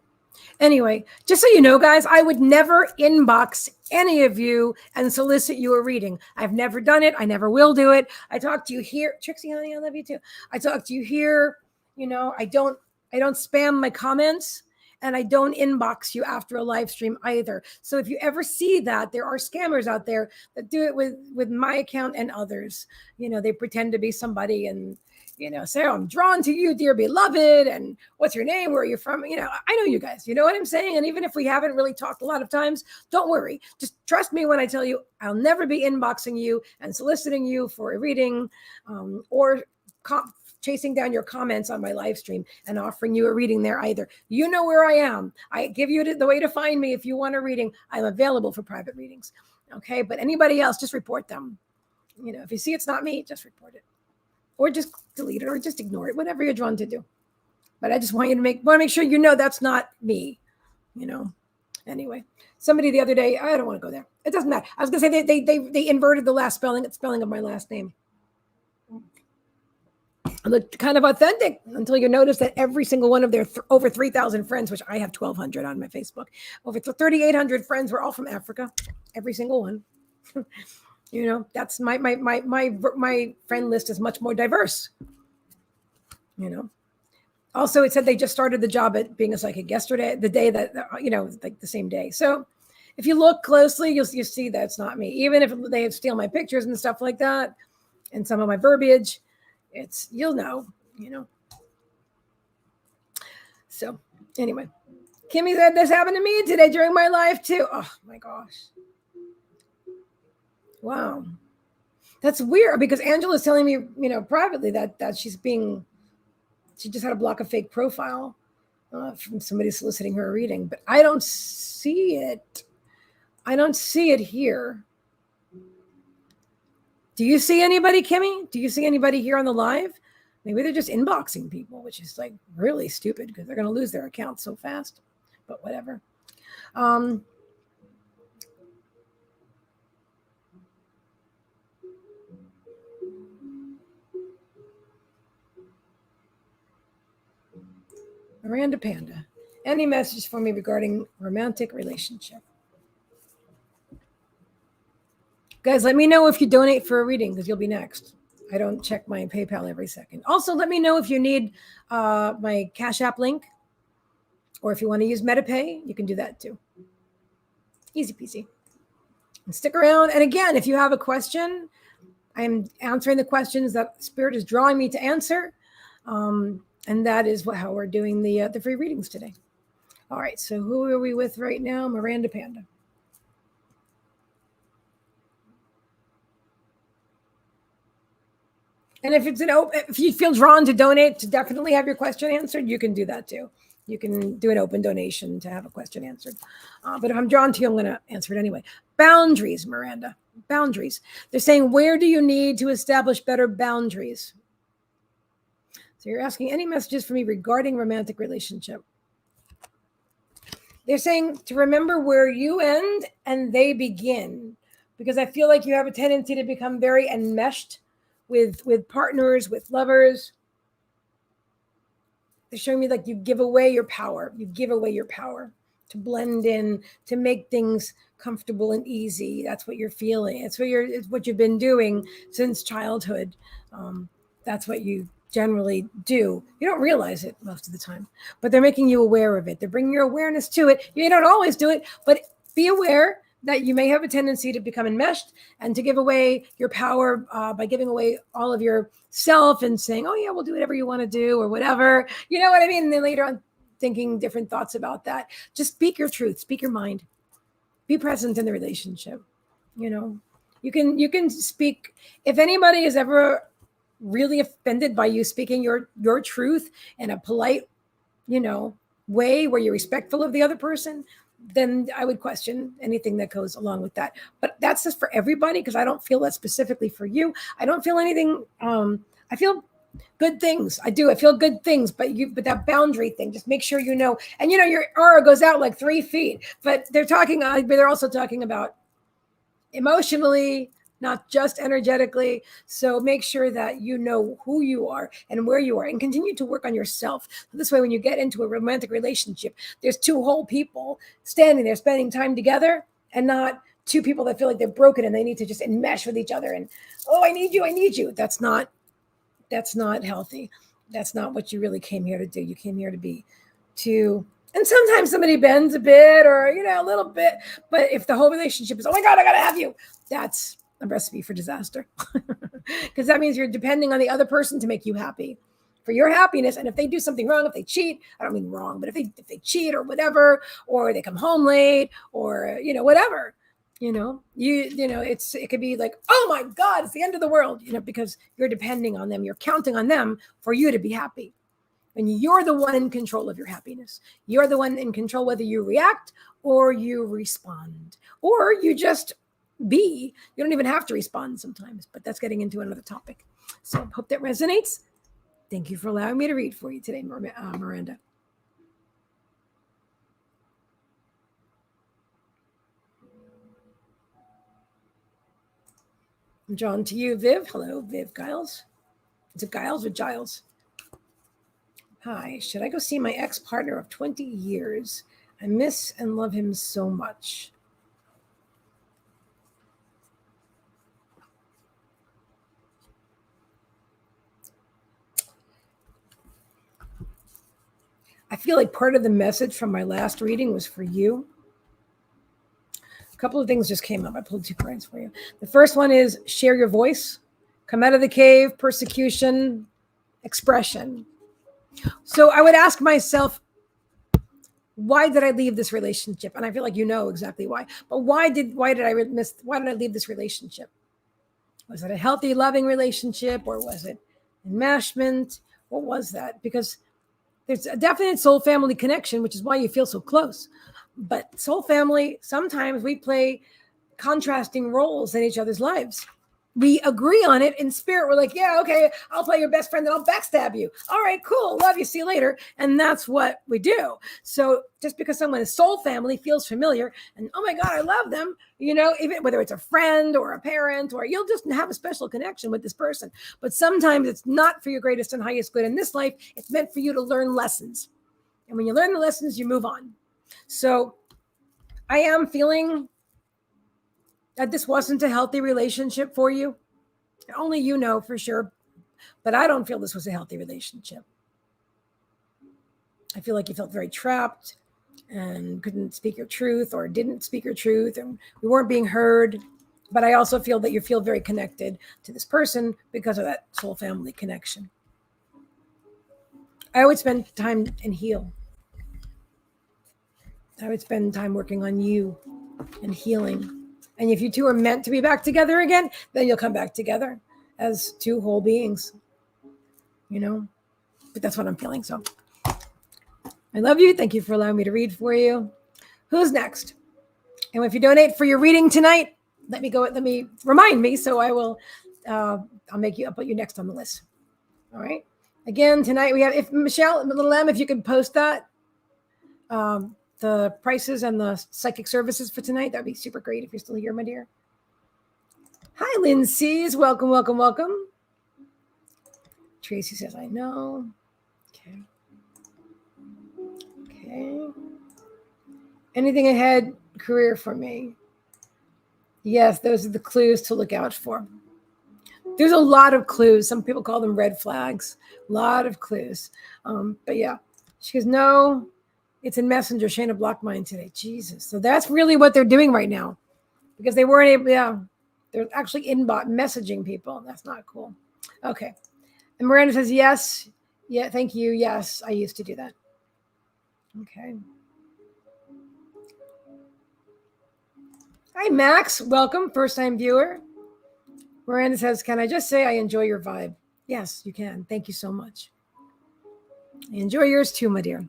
Anyway, just so you know, guys, I would never inbox any of you and solicit you a reading. I've never done it. I never will do it. I talk to you here. Trixie, honey, I love you too. I talk to you here. I don't spam my comments, and I don't inbox you after a live stream either. So if you ever see that, there are scammers out there that do it with my account and others. They pretend to be somebody and say, oh, I'm drawn to you, dear beloved, and what's your name? Where are you from? I know you guys. You know what I'm saying? And even if we haven't really talked a lot of times, don't worry. Just trust me when I tell you I'll never be inboxing you and soliciting you for a reading or chasing down your comments on my live stream and offering you a reading there either. You know where I am. I give you the way to find me. If you want a reading, I'm available for private readings. Okay. But anybody else, just report them. If you see it's not me, just report it. Or just delete it or just ignore it, whatever you're drawn to do. But I just want you to make sure that's not me, Anyway, somebody the other day, I don't want to go there. It doesn't matter. I was going to say they inverted the last spelling of my last name. It looked kind of authentic until you notice that every single one of their over 3,000 friends, which I have 1,200 on my Facebook, over 3,800 friends were all from Africa, every single one. That's my friend list is much more diverse. Also, it said they just started the job at being a psychic yesterday, the day that, like the same day. So if you look closely, you'll see that it's not me. Even if they steal my pictures and stuff like that and some of my verbiage, you'll know. So anyway, Kimmy said this happened to me today during my life too. Oh my gosh. Wow. That's weird because Angela's telling me, privately that she's being She just had to block a fake profile from somebody soliciting her reading, but I don't see it. I don't see it here. Do you see anybody, Kimmy? Do you see anybody here on the live? Maybe they're just inboxing people, which is like really stupid because they're going to lose their account so fast. But whatever. Miranda Panda. Any message for me regarding romantic relationship? Guys, let me know if you donate for a reading because you'll be next. I don't check my PayPal every second. Also, let me know if you need my Cash App link, or if you want to use MetaPay, you can do that too. Easy peasy. And stick around. And again, if you have a question, I'm answering the questions that Spirit is drawing me to answer. And that is how we're doing the free readings today. All right, so who are we with right now? Miranda Panda. And if if you feel drawn to donate to definitely have your question answered, you can do that too. You can do an open donation to have a question answered. But if I'm drawn to you, I'm going to answer it anyway. Boundaries, Miranda. Boundaries. They're saying, where do you need to establish better boundaries? So you're asking any messages for me regarding romantic relationship. They're saying to remember where you end and they begin, because I feel like you have a tendency to become very enmeshed with partners, with lovers. They're showing me like you give away your power. You give away your power to blend in, to make things comfortable and easy. That's what you're feeling. It's what you've been doing since childhood. That's what you generally do. You don't realize it most of the time, but they're making you aware of it. They're bringing your awareness to it. You don't always do it, but be aware that you may have a tendency to become enmeshed and to give away your power by giving away all of your self and saying, oh yeah, we'll do whatever you want to do or whatever. You know what I mean? And then later on thinking different thoughts about that. Just speak your truth, speak your mind, be present in the relationship. You know, you can speak. If anybody is ever really offended by you speaking your truth in a polite, way where you're respectful of the other person, then I would question anything that goes along with that. But that's just for everybody, because I don't feel that specifically for you. I don't feel anything. I feel good things. I do. I feel good things, but that boundary thing, just make sure you know. And your aura goes out like 3 feet, but they're also talking about emotionally, not just energetically. So make sure that you know who you are and where you are, and continue to work on yourself. So this way, when you get into a romantic relationship, there's 2 whole people standing there spending time together, and not 2 people that feel like they're broken and they need to just enmesh with each other. And, oh, I need you. That's not healthy. That's not what you really came here to do. You came here and sometimes somebody bends a bit or, a little bit, but if the whole relationship is, oh my God, I got to have you, that's a recipe for disaster, because that means you're depending on the other person to make you happy, for your happiness. And if they do something wrong, if they cheat, I don't mean wrong, but if they cheat or whatever, or they come home late or, whatever, it could be like, oh my God, it's the end of the world, because you're depending on them. You're counting on them for you to be happy. And you're the one in control of your happiness. You're the one in control whether you react or you respond, or you just be. You don't even have to respond sometimes, but that's getting into another topic. So hope that resonates. Thank you for allowing me to read for you today, Miranda. I'm drawn to you, Viv. Hello, Viv Giles. Is it Giles or Giles? Hi, should I go see my ex-partner of 20 years? I miss and love him so much. I feel like part of the message from my last reading was for you. A couple of things just came up. I pulled 2 cards for you. The first one is share your voice, come out of the cave, persecution, expression. So I would ask myself, why did I leave this relationship? And I feel like you know exactly why. But why did I leave this relationship? Was it a healthy, loving relationship, or was it enmeshment? what was that? Because there's a definite soul family connection, which is why you feel so close. But soul family, sometimes we play contrasting roles in each other's lives. We agree on it in spirit. We're like, yeah, okay, I'll play your best friend and I'll backstab you. All right, cool. Love you. See you later. And that's what we do. So just because someone is soul family feels familiar and, oh my God, I love them, even whether it's a friend or a parent, or you'll just have a special connection with this person. But sometimes it's not for your greatest and highest good in this life. It's meant for you to learn lessons. And when you learn the lessons, you move on. So I am feeling that this wasn't a healthy relationship for you. Only you know for sure, but I don't feel this was a healthy relationship. I feel like you felt very trapped and couldn't speak your truth or didn't speak your truth and we weren't being heard. But I also feel that you feel very connected to this person because of that soul family connection. I would spend time and heal. I would spend time working on you and healing. And if you two are meant to be back together again, then you'll come back together as two whole beings, But that's what I'm feeling. So I love you. Thank you for allowing me to read for you. Who's next? And if you donate for your reading tonight, let me remind me. So I will, I'll put you next on the list. All right. Again, tonight we have, if Michelle, Little M, if you could post that, the prices and the psychic services for tonight, that'd be super great if you're still here, my dear. Hi, Lindsay's. Welcome, welcome, welcome. Tracy says, I know. Okay. Anything ahead, career for me? Yes, those are the clues to look out for. There's a lot of clues. Some people call them red flags. A lot of clues. But yeah, she goes, no, it's in Messenger. Shayna blocked mine today. Jesus. So that's really what they're doing right now because they weren't able. Yeah, they're actually inbot messaging people. That's not cool. Okay. And Miranda says, yes. Yeah, thank you. Yes, I used to do that. Okay. Hi, Max. Welcome. First-time viewer. Miranda says, can I just say I enjoy your vibe? Yes, you can. Thank you so much. I enjoy yours too, my dear.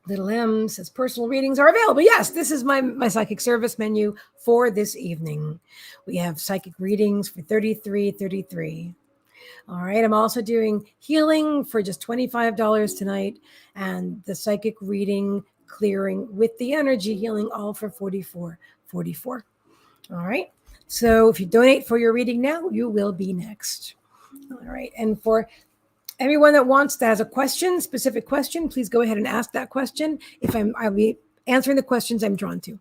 Little M says, personal readings are available. Yes, this is my psychic service menu for this evening. We have psychic readings for $33.33. All right. I'm also doing healing for just $25 tonight and the psychic reading clearing with the energy healing all for $44.44. All right. So if you donate for your reading now, you will be next. All right. And for everyone that has a specific question, please go ahead and ask that question. I'll be answering the questions I'm drawn to.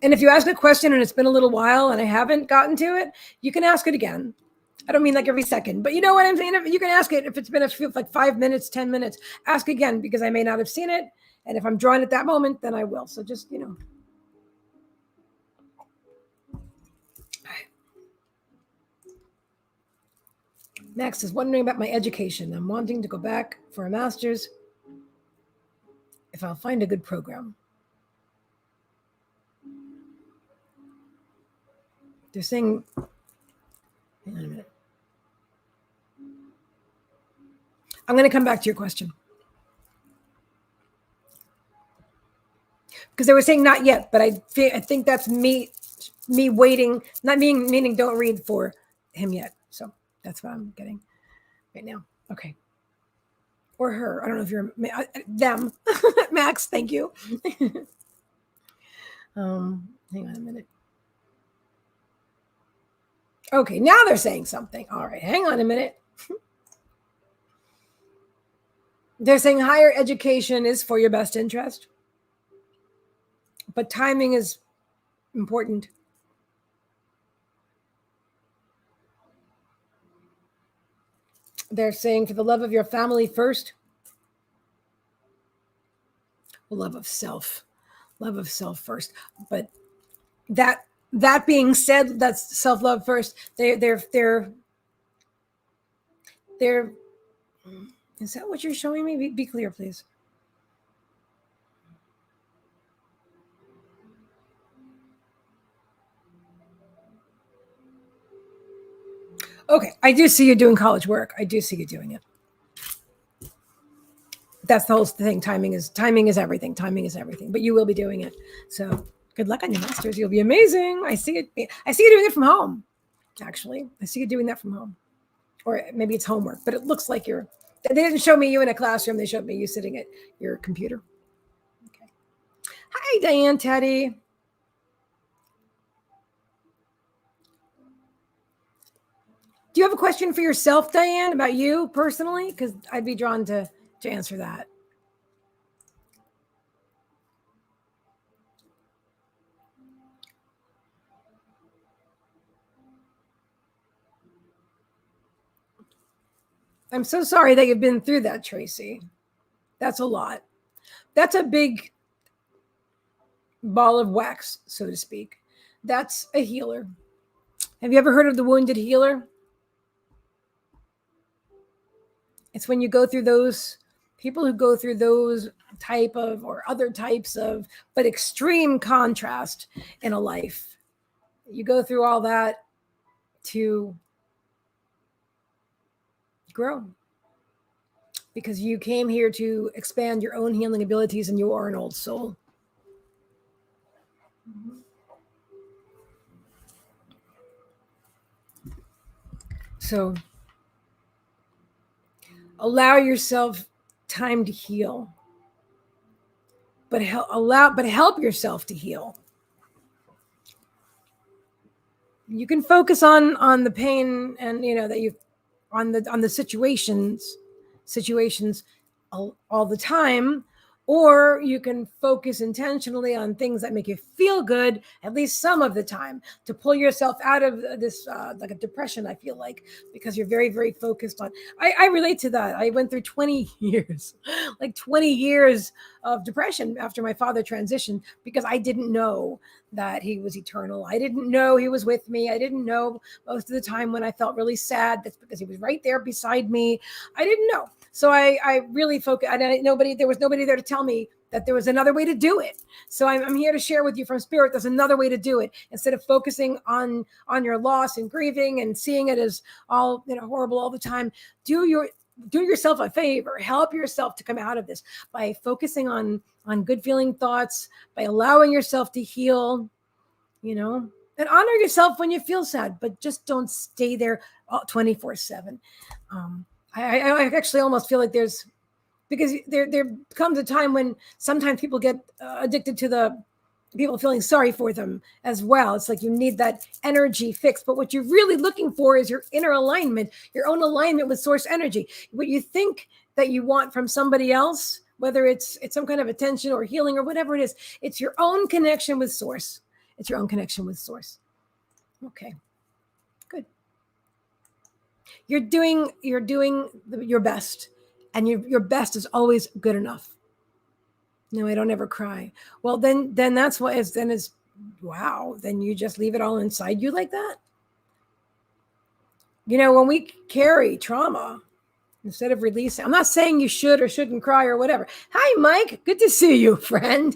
And if you ask a question and it's been a little while and I haven't gotten to it, you can ask it again. I don't mean like every second, but you know what I'm saying? You can ask it if it's been like 5 minutes, 10 minutes. Ask again because I may not have seen it. And if I'm drawn at that moment, then I will. So just, Max is wondering about my education. I'm wanting to go back for a master's if I'll find a good program. They're saying, hang on a minute. I'm going to come back to your question. Because they were saying not yet, but I think that's me waiting, not meaning don't read for him yet. So that's what I'm getting right now. Okay. Or her. I don't know if you're them. Max, thank you. Hang on a minute. Okay, now they're saying something. All right, hang on a minute. They're saying higher education is for your best interest, but timing is important. They're saying for the love of your family first, love of self first. But that being said, that's self-love first. They're is that what you're showing me? Be clear, please. Okay, I do see you doing college work. I do see you doing it. That's the whole thing. Timing is everything. Timing is everything. But you will be doing it. So good luck on your masters. You'll be amazing. I see it. I see you doing it from home. Actually, I see you doing that from home, or maybe it's homework. But it looks like you're. They didn't show me you in a classroom. They showed me you sitting at your computer. Okay. Hi, Diane, Teddy. Do you have a question for yourself, Diane, about you personally? Because I'd be drawn to answer that. I'm so sorry that you've been through that, Tracy. That's a lot. That's a big ball of wax, so to speak. That's a healer. Have you ever heard of the wounded healer? It's when you go through those people who go through those type of or other types of, but extreme contrast in a life. You go through all that to grow because you came here to expand your own healing abilities and you are an old soul. So allow yourself time to heal, but help yourself to heal. You can focus on the pain and that you on the situations all the time, or you can focus intentionally on things that make you feel good at least some of the time to pull yourself out of this like a depression. I feel like because you're very, very focused on. I relate to that. I went through 20 years, like 20 years of depression after my father transitioned because I didn't know that he was eternal. I didn't know he was with me. I didn't know most of the time when I felt really sad. That's because he was right there beside me. I didn't know. So I really focused. There was nobody there to tell me that there was another way to do it. So I'm here to share with you from spirit. There's another way to do it. Instead of focusing on your loss and grieving and seeing it as all horrible all the time, do yourself a favor. Help yourself to come out of this by focusing on good feeling thoughts, by allowing yourself to heal, and honor yourself when you feel sad, but just don't stay there 24/7. I actually almost feel like because there comes a time when sometimes people get addicted to the people feeling sorry for them as well. It's like you need that energy fix, but what you're really looking for is your inner alignment, your own alignment with source energy. What you think that you want from somebody else, whether it's some kind of attention or healing or whatever it is, it's your own connection with source. It's your own connection with source. Okay. Good. You're doing your best, and your best is always good enough. No, I don't ever cry. Well, then that's what is then is wow. Then you just leave it all inside you like that. When we carry trauma, instead of releasing, I'm not saying you should or shouldn't cry or whatever. Hi, Mike. Good to see you, friend.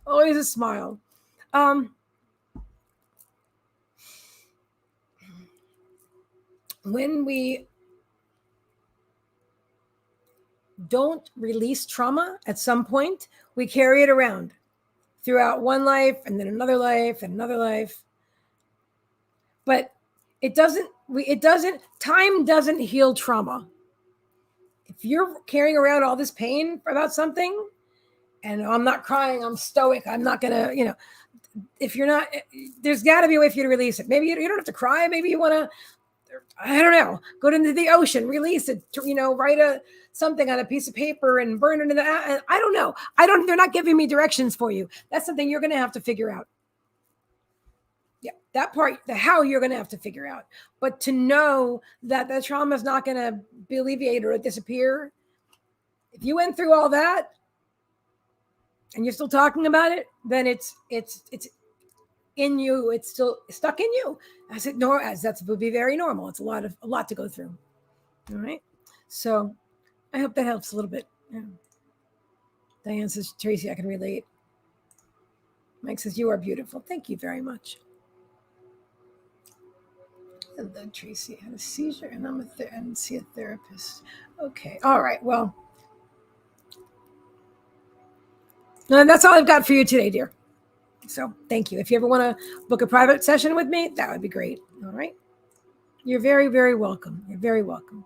Always a smile. When we don't release trauma at some point, we carry it around throughout one life and then another life and another life. But time doesn't heal trauma. If you're carrying around all this pain about something, and I'm not crying, I'm stoic, I'm not gonna, if you're not, there's got to be a way for you to release it. Maybe you don't have to cry. Maybe you want to, I don't know, go into the ocean, release it, write something on a piece of paper and burn it in the, I don't know. They're not giving me directions for you. That's something you're going to have to figure out. Yeah, that part, the how you're going to have to figure out. But to know that the trauma is not going to be alleviated or disappear. If you went through all that and you're still talking about it, then it's in you. It's still stuck in you. As that would be very normal. It's a lot to go through. All right. So I hope that helps a little bit. Yeah. Diane says, Tracy, I can relate. Mike says, you are beautiful. Thank you very much. Hello, Tracy. Had a seizure, and and see a therapist. Okay. All right. Well, that's all I've got for you today, dear. So thank you. If you ever want to book a private session with me, that would be great. All right. You're very, very welcome. You're very welcome.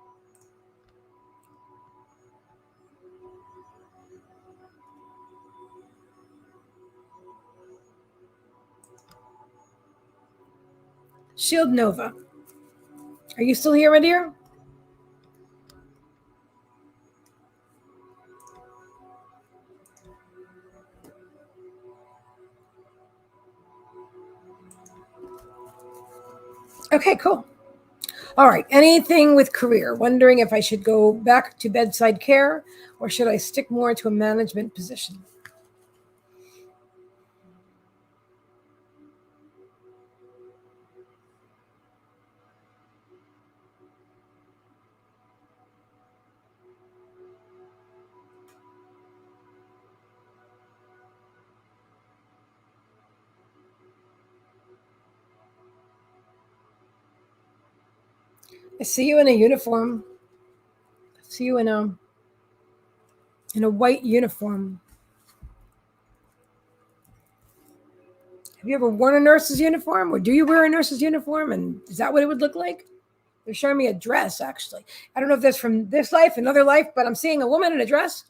Shield Nova. Are you still here, my dear? Okay, cool. All right. Anything with career? Wondering if I should go back to bedside care or should I stick more to a management position? I see you in a uniform. I see you in a white uniform. Have you ever worn a nurse's uniform, or do you wear a nurse's uniform? And is that what it would look like? They're showing me a dress, actually. I don't know if that's from this life, another life, but I'm seeing a woman in a dress.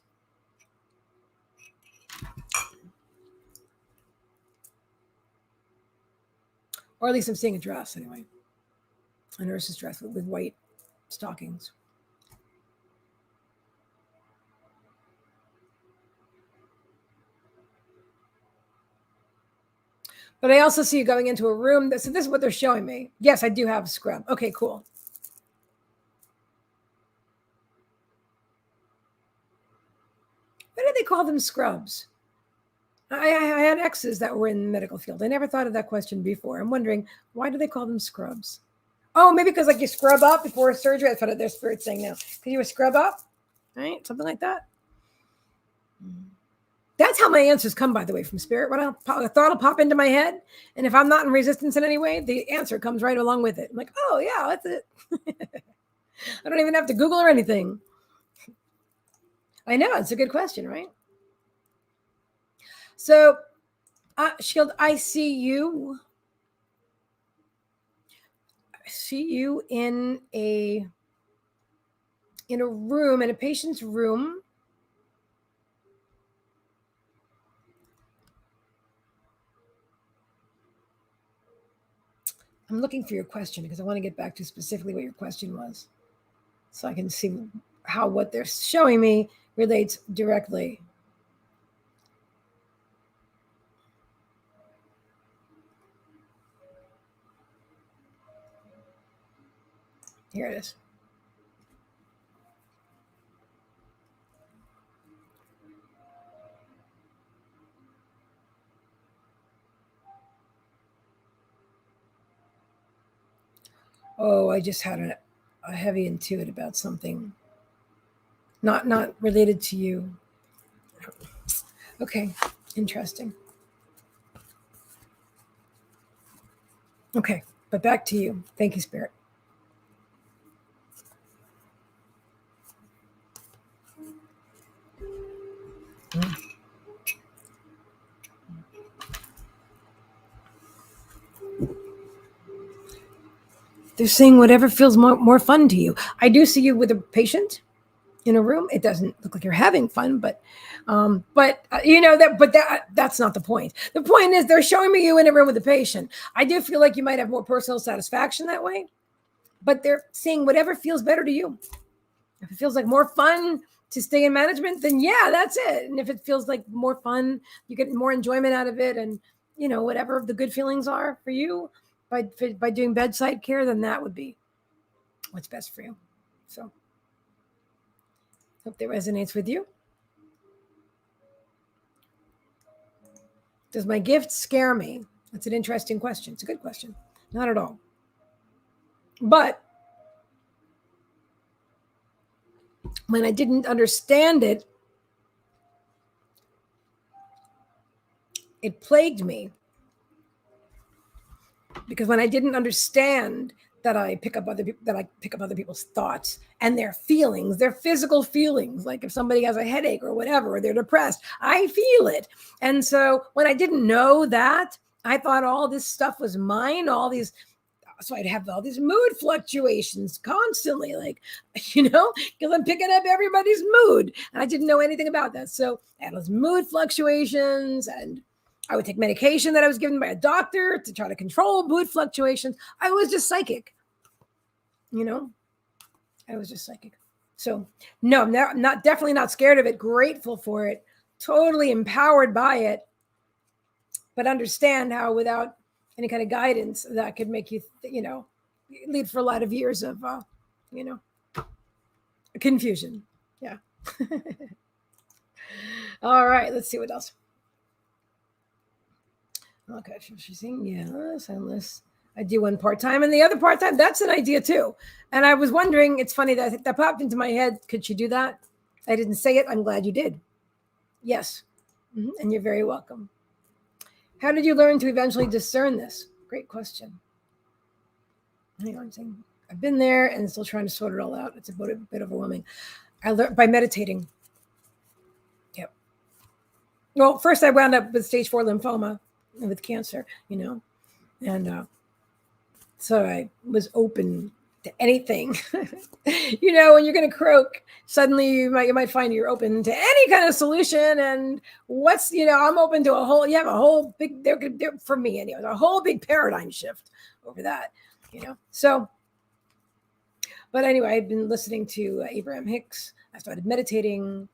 Or at least I'm seeing a dress anyway. A nurse's dress with white stockings. But I also see you going into a room. So this is what they're showing me. Yes, I do have a scrub. Okay, cool. Why do they call them scrubs? I had exes that were in the medical field. I never thought of that question before. I'm wondering, why do they call them scrubs? Oh, maybe because like you scrub up before surgery. That's what their spirit's saying now. Because you were scrub up, right? Something like that. That's how my answers come, by the way, from spirit. When a thought will pop into my head, and if I'm not in resistance in any way, the answer comes right along with it. I'm like, oh yeah, that's it. I don't even have to Google or anything. I know, it's a good question, right? So, Shield, I see you in a room, in a patient's room. I'm looking for your question because I want to get back to specifically what your question was, so I can see how what they're showing me relates directly. Here it is. Oh, I just had a heavy intuit about something not related to you. Okay, interesting. Okay, but back to you. Thank you, Spirit. They're saying whatever feels more fun to you. I do see you with a patient in a room. It doesn't look like you're having fun, but you know that. But that's not the point. The point is they're showing me you in a room with a patient. I do feel like you might have more personal satisfaction that way, but they're saying whatever feels better to you. If it feels like more fun to stay in management, then yeah, that's it. And if it feels like more fun, you get more enjoyment out of it, and you know whatever the good feelings are for you by doing bedside care, then that would be what's best for you. So hope that resonates with you. Does my gift scare me? That's an interesting question. It's a good question. Not at all. But when I didn't understand it, it plagued me. Because when I didn't understand that I pick up other people's thoughts and their feelings, their physical feelings. Like if somebody has a headache or whatever, or they're depressed, I feel it. And so when I didn't know that, I thought all this stuff was mine, so I'd have all these mood fluctuations constantly, like, because I'm picking up everybody's mood. And I didn't know anything about that. So I had those mood fluctuations, and I would take medication that I was given by a doctor to try to control mood fluctuations. I was just psychic. I was just psychic. So no, I'm not definitely not scared of it. Grateful for it. Totally empowered by it. But understand how without any kind of guidance that could make you, lead for a lot of years of, confusion. Yeah. All right. Let's see what else. Okay. She's saying yes, unless I do one part-time and the other part-time. That's an idea too. And I was wondering, it's funny that popped into my head. Could she do that? I didn't say it. I'm glad you did. Yes. Mm-hmm. And you're very welcome. How did you learn to eventually discern this? Great question. I've been there and still trying to sort it all out. It's a bit overwhelming. I learned by meditating. Yep. Well, first I wound up with stage 4 lymphoma with cancer, and so I was open to anything. When you're going to croak, suddenly you might find you're open to any kind of solution. And I'm open to you have a whole big, for me anyway, a whole big paradigm shift over that, So, but anyway, I've been listening to Abraham Hicks. I started meditating,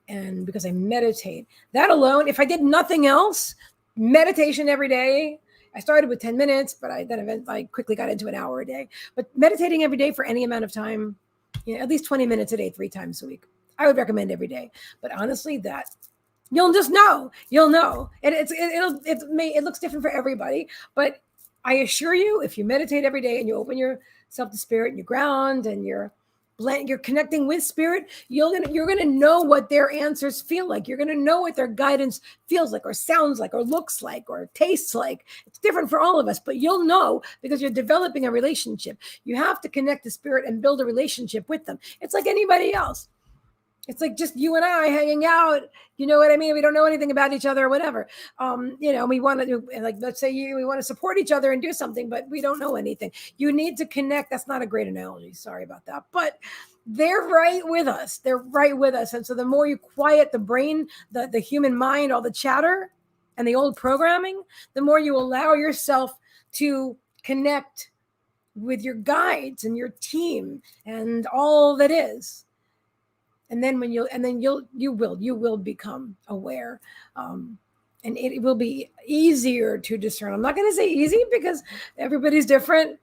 and because I meditate, that alone, if I did nothing else, meditation every day. I started with 10 minutes, but I quickly got into an hour a day. But meditating every day for any amount of time, at least 20 minutes a day, 3 times a week, I would recommend every day. But honestly, that you'll just know. You'll know. And it looks different for everybody. But I assure you, if you meditate every day and you open yourself to spirit and you ground and you're connecting with spirit, you're gonna know what their answers feel like. You're gonna know what their guidance feels like, or sounds like, or looks like, or tastes like. It's different for all of us, but you'll know because you're developing a relationship. You have to connect to spirit and build a relationship with them. It's like anybody else. It's like just you and I hanging out. You know what I mean? We don't know anything about each other or whatever. We want to do, like, let's say we want to support each other and do something, but we don't know anything. You need to connect. That's not a great analogy. Sorry about that. But they're right with us. They're right with us. And so the more you quiet the brain, the human mind, all the chatter and the old programming, the more you allow yourself to connect with your guides and your team and all that is. And then you will become aware, and it will be easier to discern. I'm not going to say easy because everybody's different.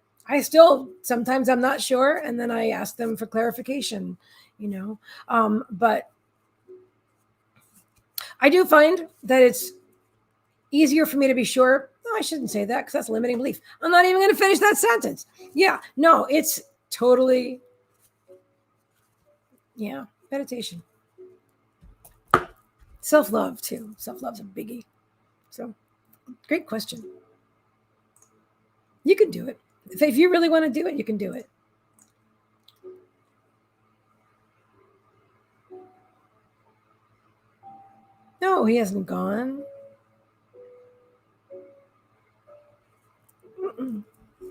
Sometimes I'm not sure, and then I ask them for clarification. But I do find that it's easier for me to be sure. No, I shouldn't say that because that's limiting belief. I'm not even going to finish that sentence. Yeah, no, it's totally, yeah. Meditation. Self-love too. Self-love's a biggie. So, great question. You can do it. If you really want to do it, you can do it. No, he hasn't gone.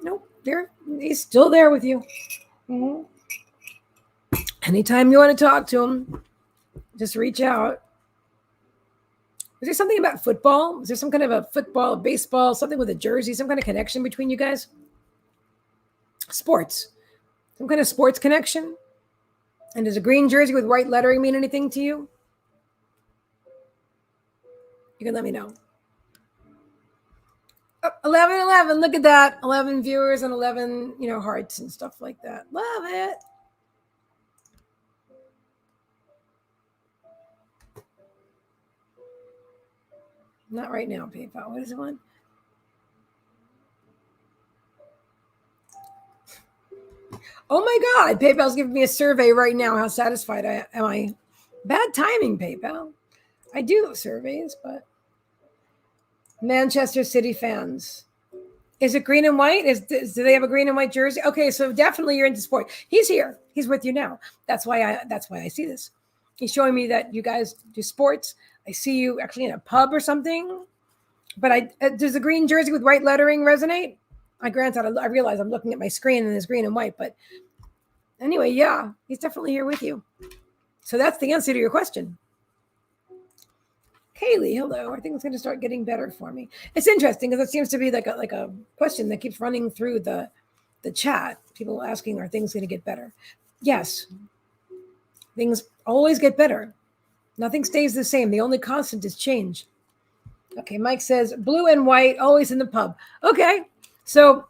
Nope. He's still there with you. Mm-hmm. Anytime you want to talk to him, just reach out. Was there something about football? Was there some kind of a football, baseball, something with a jersey, some kind of connection between you guys? Sports. Some kind of sports connection? And does a green jersey with white lettering mean anything to you? You can let me know. 11. Look at that. 11 viewers and 11, hearts and stuff like that. Love it. Not right now, PayPal. What is it on? Oh my God, PayPal's giving me a survey right now. How satisfied am I? Bad timing, PayPal. I do surveys, but Manchester City fans. Is it green and white? Do they have a green and white jersey? Okay, so definitely you're into sport. He's here. He's with you now. That's why I see this. He's showing me that you guys do sports. I see you actually in a pub or something. But does the green jersey with white lettering resonate? I realize I'm looking at my screen and it's green and white, but anyway, yeah, he's definitely here with you. So that's the answer to your question. Kaylee, hello. I think it's going to start getting better for me. It's interesting because it seems to be like a question that keeps running through the chat. People asking, are things going to get better? Yes. Things always get better. Nothing stays the same. The only constant is change. Okay, Mike says blue and white, always in the pub. Okay, so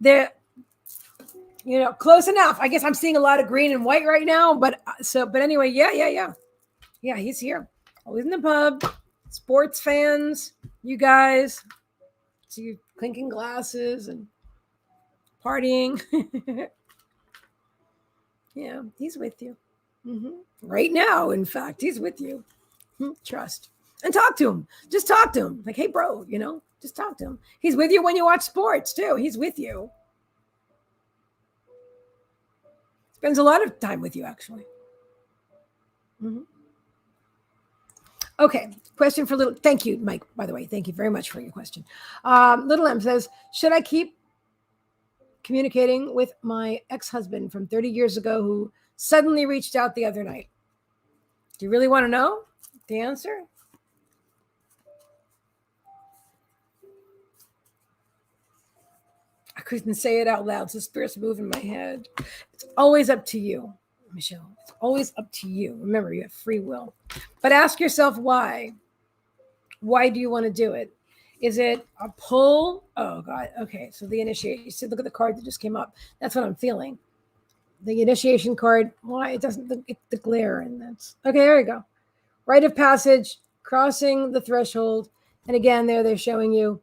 they're, close enough. I guess I'm seeing a lot of green and white right now, but anyway, yeah. He's here, always in the pub. Sports fans, you guys, see you clinking glasses and partying. Yeah, he's with you. Right now, in fact, he's with you. Trust. And talk to him. Just talk to him. Like, hey, bro, just talk to him. He's with you when you watch sports, too. He's with you. Spends a lot of time with you, actually. Okay, question for Little. Thank you, Mike, by the way. Thank you very much for your question. Little M says, should I keep communicating with my ex-husband from 30 years ago who suddenly reached out the other night? Do you really want to know the answer? I couldn't say it out loud, so spirits move in my head. It's always up to you, Michelle. It's always up to you. Remember, you have free will. But ask yourself why. Why do you want to do it? Is it a pull? Oh, God. Okay, so the initiation. You see, look at the card that just came up. That's what I'm feeling. The initiation card. Why? It doesn't, the glare. And that's, okay, there you go. Rite of passage, crossing the threshold. And again, they're showing you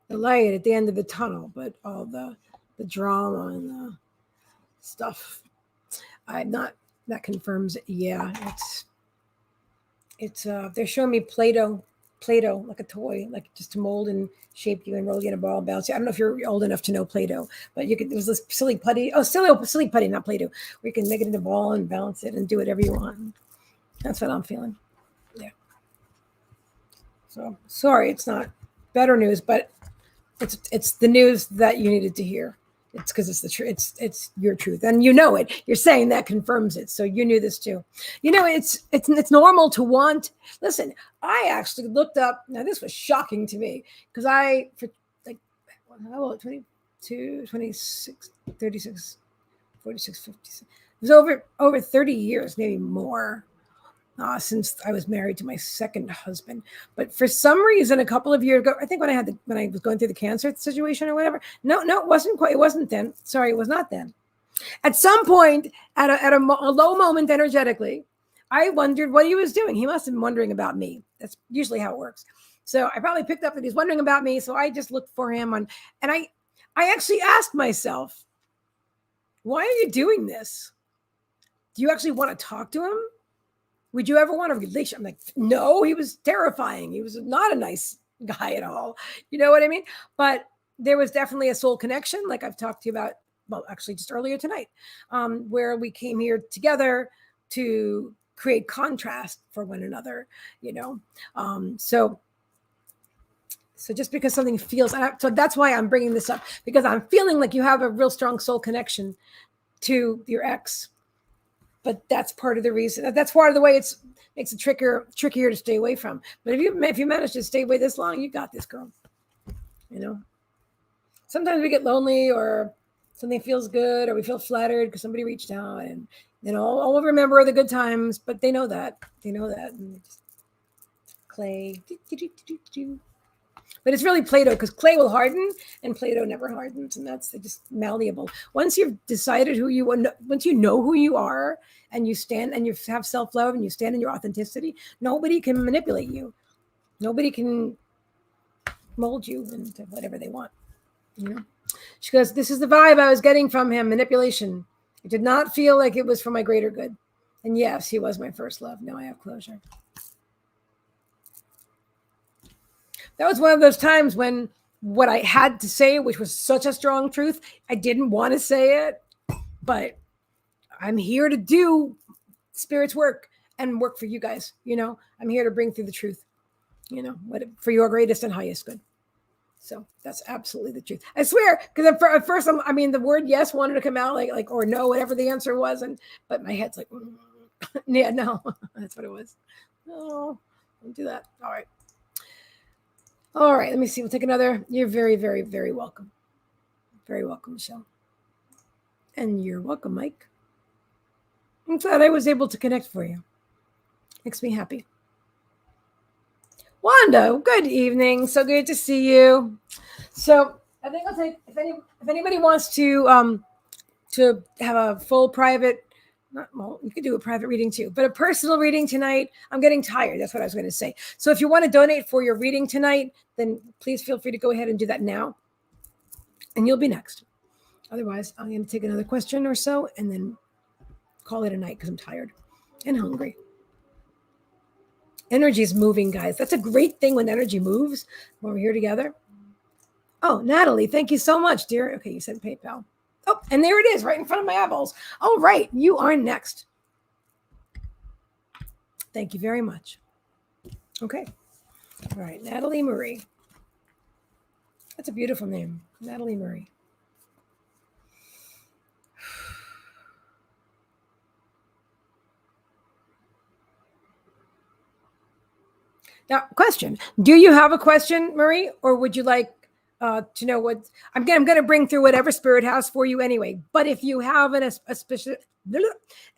the light at the end of the tunnel, but all the drama and the stuff. That confirms it. Yeah, it's they're showing me Play-Doh like a toy, like just to mold and shape you and roll you in a ball and bounce you. I don't know if you're old enough to know Play-Doh, but there was this silly putty. Oh, silly putty, not Play-Doh, where you can make it into a ball and bounce it and do whatever you want. That's what I'm feeling. Yeah. So sorry, it's not better news, but it's the news that you needed to hear. It's because it's the truth. It's your truth, and you know it. You're saying that confirms it. So you knew this too. It's normal to want. Listen, I actually looked up. Now this was shocking to me because for like how old? 22, 26, 36, 46, 56. It was over 30 years, maybe more. Since I was married to my second husband. But for some reason, a couple of years ago, I think when I was going through the cancer situation or whatever, no, it wasn't quite. It wasn't then. Sorry, it was not then. At some point, at a low moment energetically, I wondered what he was doing. He must have been wondering about me. That's usually how it works. So I probably picked up that he's wondering about me. So I just looked for him and I actually asked myself, why are you doing this? Do you actually want to talk to him? Would you ever want a relationship? I'm like, no, he was terrifying. He was not a nice guy at all. You know what I mean? But there was definitely a soul connection, like I've talked to you about, well, actually just earlier tonight, where we came here together to create contrast for one another, So just because something feels, so that's why I'm bringing this up, because I'm feeling like you have a real strong soul connection to your ex. But that's part of the reason. That's part of the way it makes it trickier to stay away from. But if you manage to stay away this long, you got this, girl. Sometimes we get lonely, or something feels good, or we feel flattered because somebody reached out, and all we'll remember are the good times. But they know that. And clay. But it's really Play-Doh, because clay will harden and Play-Doh never hardens, and that's just malleable. Once you've decided once you know who you are, and you stand and you have self-love and you stand in your authenticity, nobody can manipulate you. Nobody can mold you into whatever they want. She goes, this is the vibe I was getting from him, manipulation. It did not feel like it was for my greater good. And yes, he was my first love. Now I have closure. that was one of those times when what I had to say, which was such a strong truth, I didn't want to say it, but I'm here to do Spirit's work and work for you guys. I'm here to bring through the truth, for your greatest and highest good. So that's absolutely the truth. I swear, because at first, the word yes wanted to come out like or no, whatever the answer was, but my head's like, yeah, no, that's what it was. No, don't do that. All right. Let me see. We'll take another. You're very, very, very welcome. Very welcome, Michelle. And you're welcome, Mike. I'm glad I was able to connect for you. Makes me happy. Wanda, good evening. So good to see you. So I think I'll take if anybody wants to have a full private. You could do a private reading too, but a personal reading tonight. I'm getting tired. That's what I was going to say. So if you want to donate for your reading tonight, then please feel free to go ahead and do that now. And you'll be next. Otherwise, I'm going to take another question or so and then call it a night because I'm tired and hungry. Energy is moving, guys. That's a great thing when energy moves when we're here together. Oh, Natalie, thank you so much, dear. Okay, you said PayPal. Oh, and there it is, right in front of my eyeballs. All right, you are next. Thank you very much. Okay. All right, Natalie Marie. That's a beautiful name, Natalie Marie. Now, question. Do you have a question, Marie, or would you like to know what I'm going to bring through whatever Spirit has for you anyway. But if you have a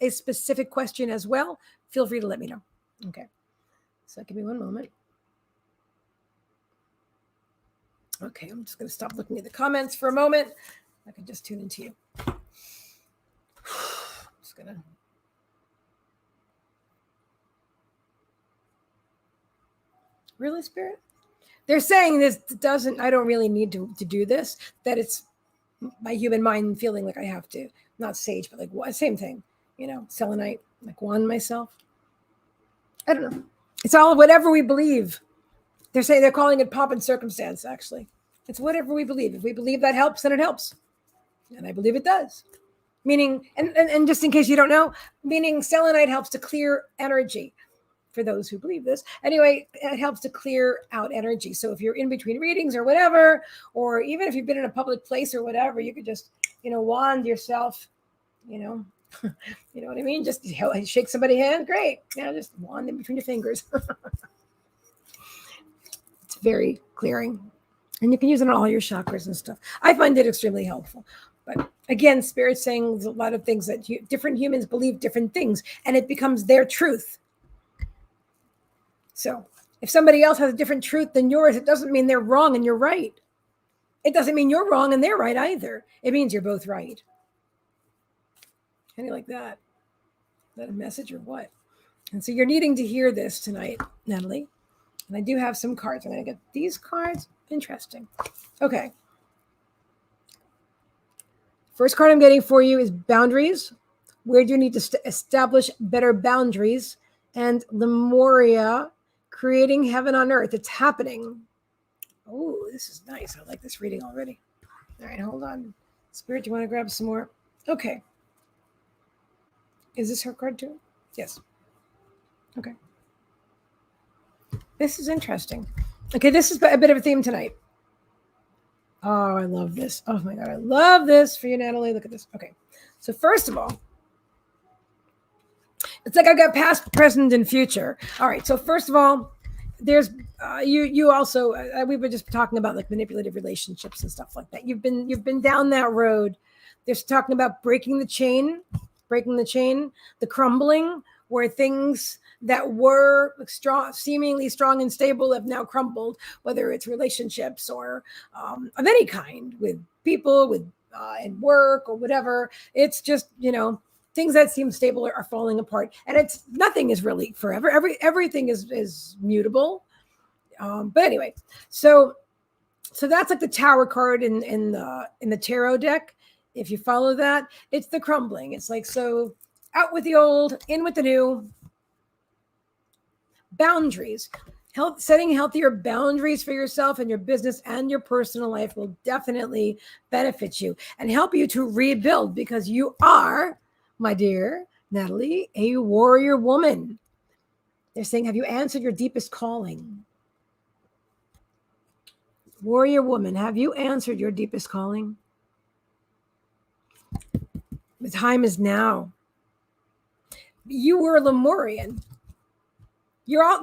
specific question as well, feel free to let me know. Okay. So give me one moment. Okay, I'm just going to stop looking at the comments for a moment. I can just tune into you. Just going to. Really, Spirit? They're saying this doesn't, I don't really need to do this, that it's my human mind feeling like I have to, not sage, but like same thing, selenite, like one myself. I don't know. It's all whatever we believe. They're saying they're calling it pomp and circumstance, actually. It's whatever we believe. If we believe that helps, then it helps. And I believe it does. Meaning, and just in case you don't know, meaning selenite helps to clear energy. For those who believe this. Anyway, it helps to clear out energy. So if you're in between readings or whatever, or even if you've been in a public place or whatever, you could just, wand yourself, you know what I mean? Just shake somebody's hand. Great. Just wand in between your fingers. It's very clearing. And you can use it on all your chakras and stuff. I find it extremely helpful. But again, Spirit's saying there's a lot of things that different humans believe different things, and it becomes their truth. So if somebody else has a different truth than yours, it doesn't mean they're wrong and you're right. It doesn't mean you're wrong and they're right either. It means you're both right. Any like that? Is that a message or what? And so you're needing to hear this tonight, Natalie. And I do have some cards. I'm going to get these cards. Interesting. Okay. First card I'm getting for you is boundaries. Where do you need to establish better boundaries? And Lemuria, creating heaven on earth. It's happening. Oh, this is nice. I like this reading already. All right, hold on. Spirit, do you want to grab some more? Okay. Is this her card too? Yes. Okay. This is interesting. Okay, this is a bit of a theme tonight. Oh, I love this. Oh my God, I love this for you, Natalie. Look at this. Okay. So first of all, it's like I've got past, present, and future. All right. So first of all, there's you also we were just talking about like manipulative relationships and stuff like that. You've been down that road. There's talking about breaking the chain, the crumbling, where things that were strong, seemingly strong and stable have now crumbled, whether it's relationships or of any kind, with people, with in work or whatever. It's just, things that seem stable are falling apart, and it's nothing is really forever. Everything is mutable. But anyway, so that's like the Tower card in the tarot deck. If you follow that, it's the crumbling. It's like, so out with the old, in with the new. Boundaries. Setting healthier boundaries for yourself and your business and your personal life will definitely benefit you and help you to rebuild, because you are, my dear Natalie, a warrior woman. They're saying, have you answered your deepest calling? Warrior woman, have you answered your deepest calling? The time is now. You were a Lemurian.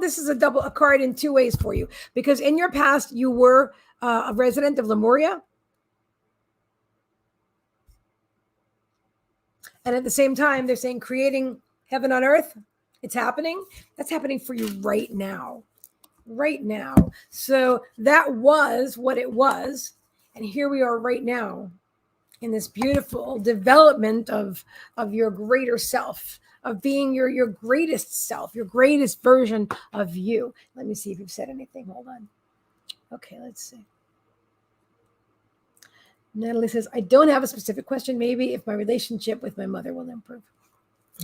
This is a card in two ways for you, because in your past you were a resident of Lemuria, and at the same time they're saying creating heaven on earth. It's happening. That's happening for you right now. So that was what it was, and here we are right now in this beautiful development of your greater self, of being your greatest self, your greatest version of you. Let me see if you've said anything. Hold on. Okay, let's see. Natalie says, I don't have a specific question. Maybe if my relationship with my mother will improve.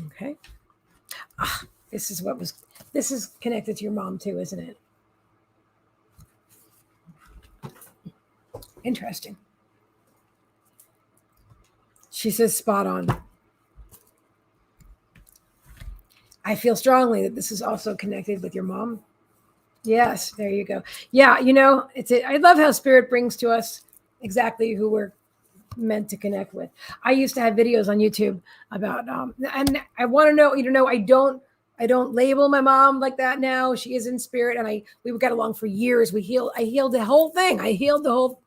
Okay. This is connected to your mom too, isn't it? Interesting. She says, spot on. I feel strongly that this is also connected with your mom. Yes, there you go. Yeah, I love how Spirit brings to us exactly who we're meant to connect with. I used to have videos on YouTube about, and I want to know, I don't label my mom like that now. She is in spirit, and we got along for years. I healed the whole thing. I healed the whole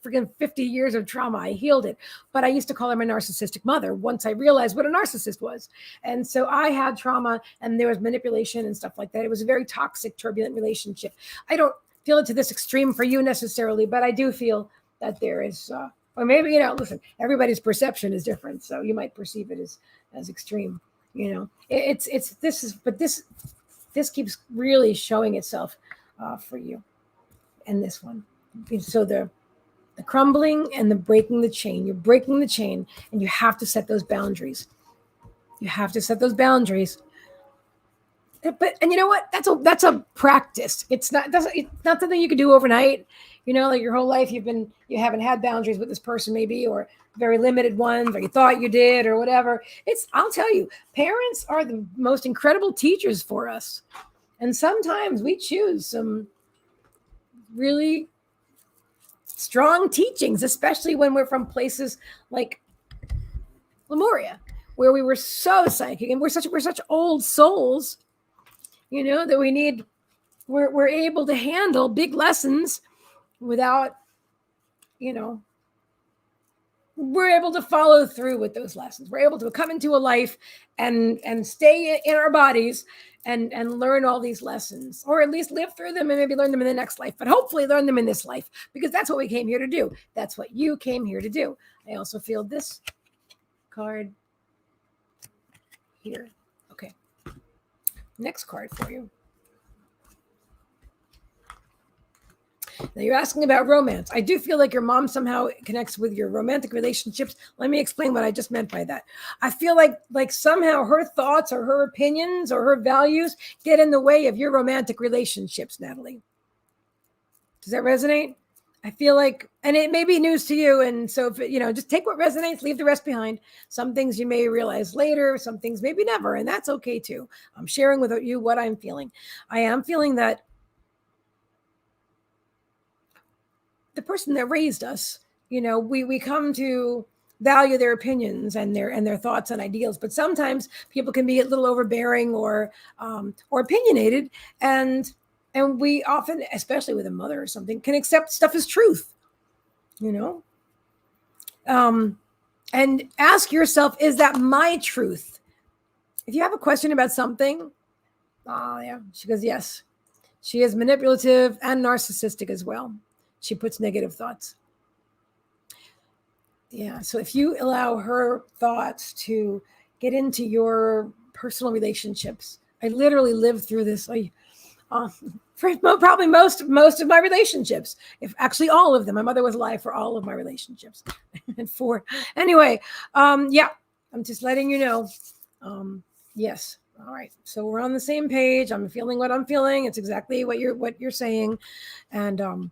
freaking 50 years of trauma. I healed it. But I used to call her my narcissistic mother once I realized what a narcissist was. And so I had trauma, and there was manipulation and stuff like that. It was a very toxic, turbulent relationship. I don't feel it to this extreme for you necessarily, but I do feel that there is, or maybe, listen, everybody's perception is different. So you might perceive it as extreme, this keeps really showing itself for you in this one. So the crumbling and the breaking the chain. You're breaking the chain, and you have to set those boundaries. You have to set those boundaries. And you know what? That's a practice. It's not something you can do overnight. Like your whole life you haven't had boundaries with this person maybe, or very limited ones, or you thought you did, or whatever. I'll tell you, parents are the most incredible teachers for us. And sometimes we choose some really strong teachings, especially when we're from places like Lemuria, where we were so psychic, and we're such old souls, that we're able to handle big lessons without, we're able to follow through with those lessons. We're able to come into a life and stay in our bodies and learn all these lessons, or at least live through them and maybe learn them in the next life, but hopefully learn them in this life, because that's what we came here to do. That's what you came here to do. I also feel this card here. Okay. Next card for you. Now you're asking about romance. I do feel like your mom somehow connects with your romantic relationships. Let me explain what I just meant by that. I feel like somehow her thoughts or her opinions or her values get in the way of your romantic relationships, Natalie. Does that resonate? I feel like, and it may be news to you. And so, just take what resonates, leave the rest behind. Some things you may realize later, some things maybe never, and that's okay too. I'm sharing with you what I'm feeling. I am feeling that the person that raised us, we come to value their opinions and their thoughts and ideals, but sometimes people can be a little overbearing or opinionated, and we often, especially with a mother or something, can accept stuff as truth, and ask yourself, is that my truth? If you have a question about something, she goes, yes, she is manipulative and narcissistic as well. She puts negative thoughts. Yeah. So if you allow her thoughts to get into your personal relationships, I literally lived through this. For probably most of my relationships, if actually all of them. My mother was alive for all of my relationships. Anyway, I'm just letting you know. Yes, All right. So we're on the same page. I'm feeling what I'm feeling. It's exactly what you're saying. And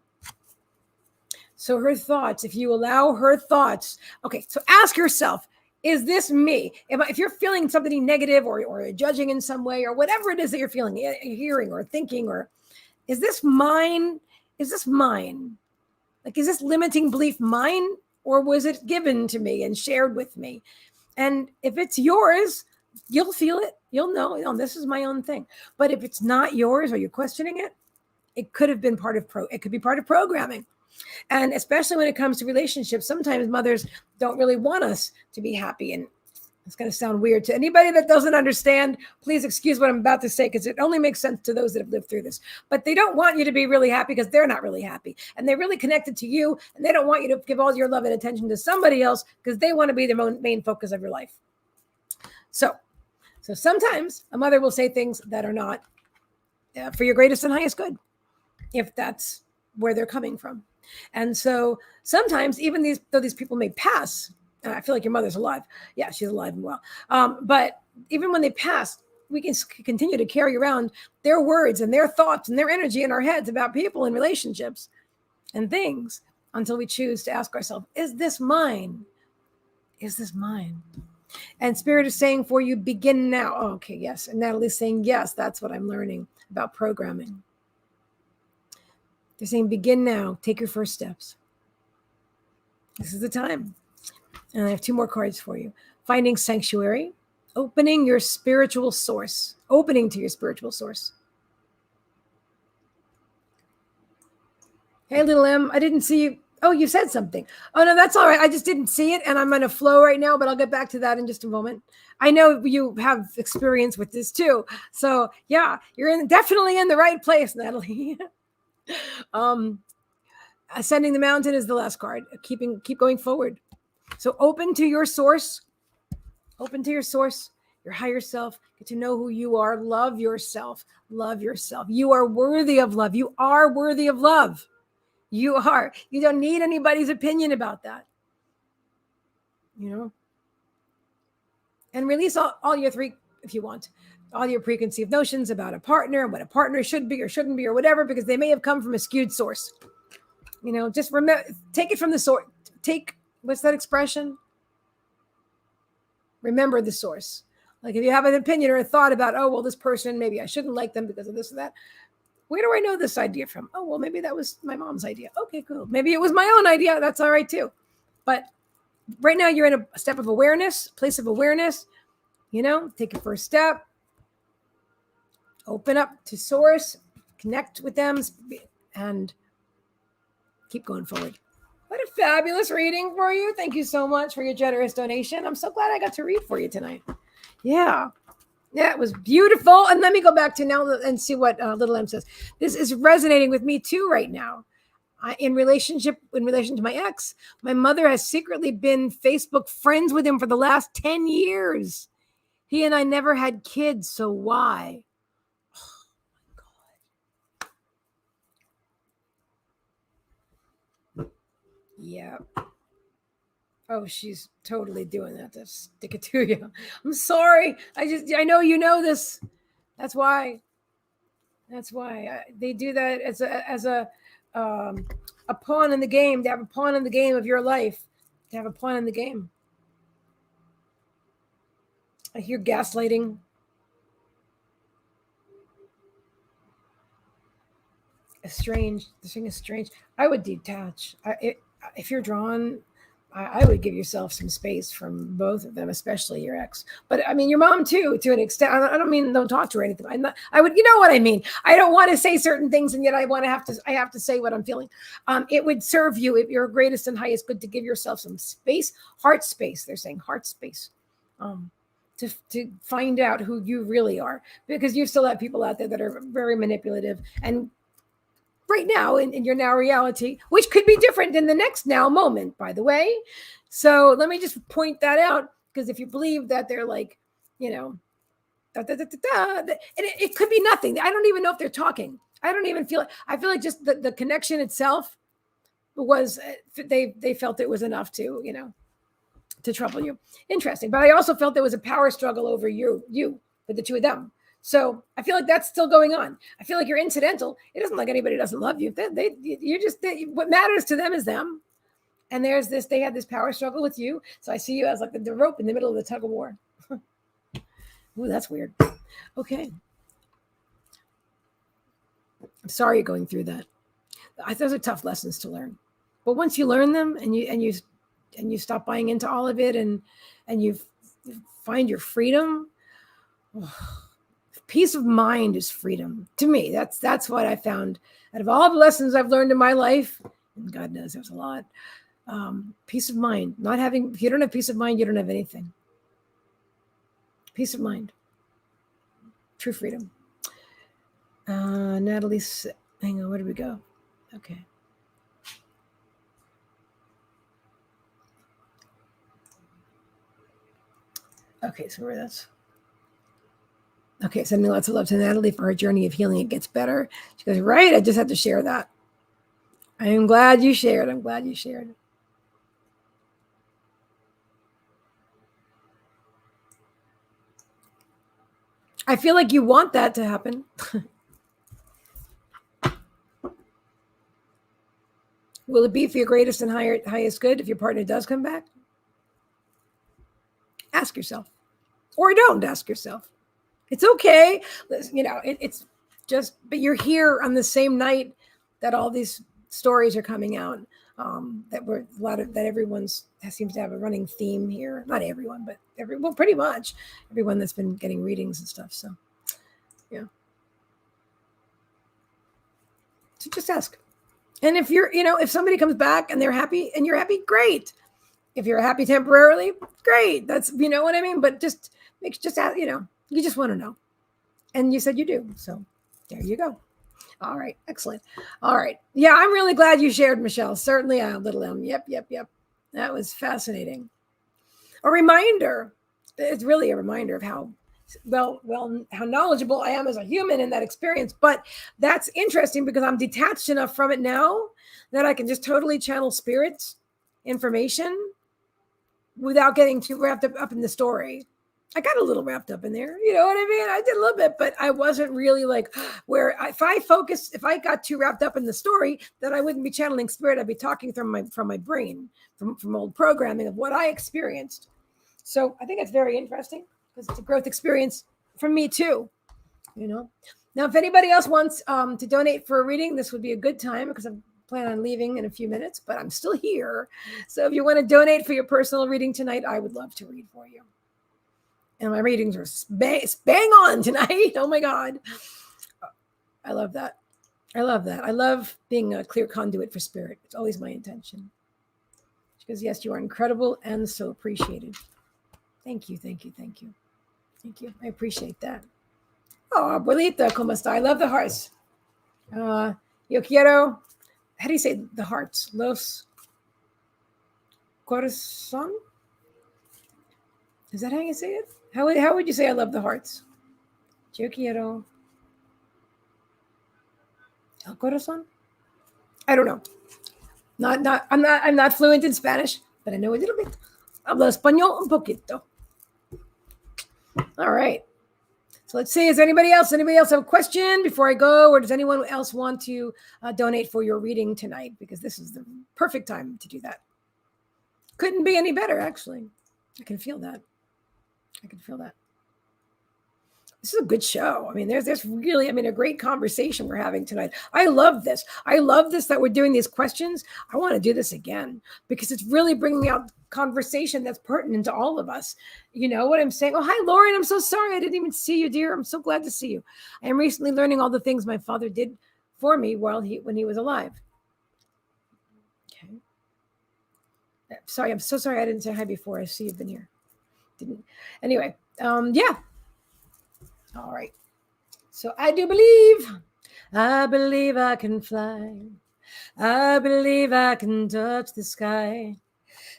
so her thoughts, if you allow her thoughts, okay, so ask yourself, is this me? If you're feeling something negative or judging in some way or whatever it is that you're feeling, hearing or thinking, or is this mine? Is this mine? Like, is this limiting belief mine, or was it given to me and shared with me? And if it's yours, you'll feel it. You'll know, this is my own thing. But if it's not yours or you're questioning it, it could have been it could be part of programming. And especially when it comes to relationships, sometimes mothers don't really want us to be happy. And it's going to sound weird to anybody that doesn't understand. Please excuse what I'm about to say, because it only makes sense to those that have lived through this. But they don't want you to be really happy because they're not really happy. And they're really connected to you. And they don't want you to give all your love and attention to somebody else because they want to be the main focus of your life. So sometimes a mother will say things that are not for your greatest and highest good, if that's where they're coming from. And so sometimes, even though these people may pass, I feel like your mother's alive. Yeah, she's alive and well. But even when they pass, we can continue to carry around their words and their thoughts and their energy in our heads about people and relationships and things until we choose to ask ourselves, is this mine? Is this mine? And Spirit is saying for you, begin now. Oh, okay, yes. And Natalie's saying, yes, that's what I'm learning about programming. They're saying, begin now. Take your first steps. This is the time. And I have 2 more cards for you. Finding sanctuary, opening your spiritual source, opening to your spiritual source. Hey, little M, I didn't see you. Oh, you said something. Oh, no, that's all right. I just didn't see it, and I'm on a flow right now, but I'll get back to that in just a moment. I know you have experience with this too. So, yeah, you're definitely in the right place, Natalie. Ascending the mountain is the last card. Keep going forward. So open to your source, your higher self, get to know who you are, love yourself. You are worthy of love. You are worthy of love. You are. You don't need anybody's opinion about that. And release all your 3, if you want, all your preconceived notions about a partner and what a partner should be or shouldn't be or whatever, because they may have come from a skewed source. Just remember, take it from the source. What's that expression? Remember the source. Like if you have an opinion or a thought about, oh, well, this person, maybe I shouldn't like them because of this or that. Where do I know this idea from? Oh, well, maybe that was my mom's idea. Okay, cool. Maybe it was my own idea. That's all right too. But right now you're in a step of awareness, place of awareness. Take your first step. Open up to source, connect with them, and keep going forward. What a fabulous reading for you. Thank you so much for your generous donation. I'm so glad I got to read for you tonight. Yeah, it was beautiful. And let me go back to now and see what Little M says. This is resonating with me too right now. In relation to my ex, my mother has secretly been Facebook friends with him for the last 10 years. He and I never had kids, so why? Oh, my God. Yeah. Oh, she's totally doing that to stick it to you. I'm sorry. I know you know this. That's why. They do that as a pawn in the game. To have a pawn in the game of your life. To have a pawn in the game. I hear gaslighting. Strange. This thing is strange. I would detach. If you're drawn, I would give yourself some space from both of them, especially your ex. But I mean, your mom too, to an extent. I don't mean don't talk to her or anything. I would, you know what I mean. I don't want to say certain things, and yet I have to say what I'm feeling. It would serve you if your greatest and highest good to give yourself some space, heart space. They're saying heart space. To find out who you really are, because you still have people out there that are very manipulative and right now in your now reality, which could be different in the next now moment, by the way. So let me just point that out, because if you believe that they're like, it could be nothing. I don't even know if they're talking. I don't even feel it. I feel like just the connection itself was, they felt it was enough to trouble you. Interesting. But I also felt there was a power struggle over you. for the two of them. So I feel like that's still going on. I feel like you're incidental. It doesn't like anybody doesn't love you. What matters to them is them. And there's this, they had this power struggle with you. So I see you as like the rope in the middle of the tug of war. Ooh, that's weird. Okay. I'm sorry you're going through that. Those are tough lessons to learn. But once you learn them and you stop buying into all of it and you find your freedom, peace of mind is freedom. To me, that's what I found out of all the lessons I've learned in my life. And God knows there's a lot. Peace of mind. If you don't have peace of mind, you don't have anything. Peace of mind. True freedom. Natalie, hang on, where did we go? Okay. Okay, so where that's. Okay, sending lots of love to Natalie for her journey of healing. It gets better. She goes, right, I just had to share that. I am glad you shared. I'm glad you shared. I feel like you want that to happen. Will it be for your greatest and highest good if your partner does come back? Ask yourself. Or don't ask yourself. It's okay. It's just, but you're here on the same night that all these stories are coming out. That everyone's seems to have a running theme here. Not everyone, but pretty much everyone that's been getting readings and stuff. So, yeah. So just ask. And if if somebody comes back and they're happy and you're happy, great. If you're happy temporarily, great. That's, you know what I mean? But just ask, you just want to know. And you said you do. So there you go. All right. Excellent. All right. Yeah, I'm really glad you shared, Michelle. Certainly, little M. Yep. That was fascinating. A reminder. It's really a reminder of how how knowledgeable I am as a human in that experience. But that's interesting because I'm detached enough from it now that I can just totally channel spirit information without getting too wrapped up in the story. I got a little wrapped up in there. You know what I mean? I did a little bit, but I wasn't really like if I got too wrapped up in the story, then I wouldn't be channeling spirit. I'd be talking from my brain, from old programming of what I experienced. So I think it's very interesting because it's a growth experience for me too. Now, if anybody else wants to donate for a reading, this would be a good time because I'm planning on leaving in a few minutes, but I'm still here. So if you want to donate for your personal reading tonight, I would love to read for you. And my readings are bang on tonight. Oh my God. I love that. I love being a clear conduit for spirit. It's always my intention. Because yes, you are incredible and so appreciated. Thank you. I appreciate that. Oh, abuelita, ¿cómo está? I love the hearts. Yo quiero, how do you say the hearts? Los corazón? Is that how you say it? How would you say I love the hearts? Yo quiero el corazón? I don't know. I'm not fluent in Spanish, but I know a little bit. Hablo español un poquito. All right. So let's see. Anybody else have a question before I go, or does anyone else want to donate for your reading tonight? Because this is the perfect time to do that. Couldn't be any better, actually. I can feel that. This is a good show. I mean, there's really, a great conversation we're having tonight. I love this. That we're doing these questions. I want to do this again because it's really bringing out conversation that's pertinent to all of us. You know what I'm saying? Oh, hi, Lauren. I'm so sorry. I didn't even see you, dear. I'm so glad to see you. I am recently learning all the things my father did for me when he was alive. Okay. Sorry. I'm so sorry. I didn't say hi before. I see you've been here. Didn't. Anyway. Yeah. All right. So I believe I can fly. I believe I can touch the sky.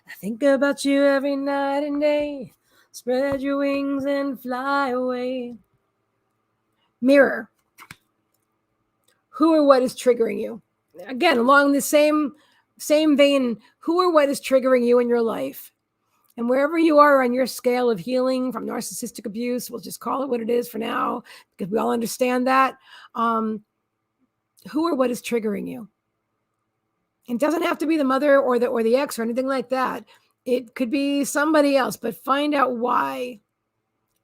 I think about you every night and day. Spread your wings and fly away. Mirror. Who or what is triggering you? Again, along the same vein, who or what is triggering you in your life? And wherever you are on your scale of healing from narcissistic abuse, we'll just call it what it is for now, because we all understand that. Who or what is triggering you? It doesn't have to be the mother or the ex or anything like that. It could be somebody else, but find out why.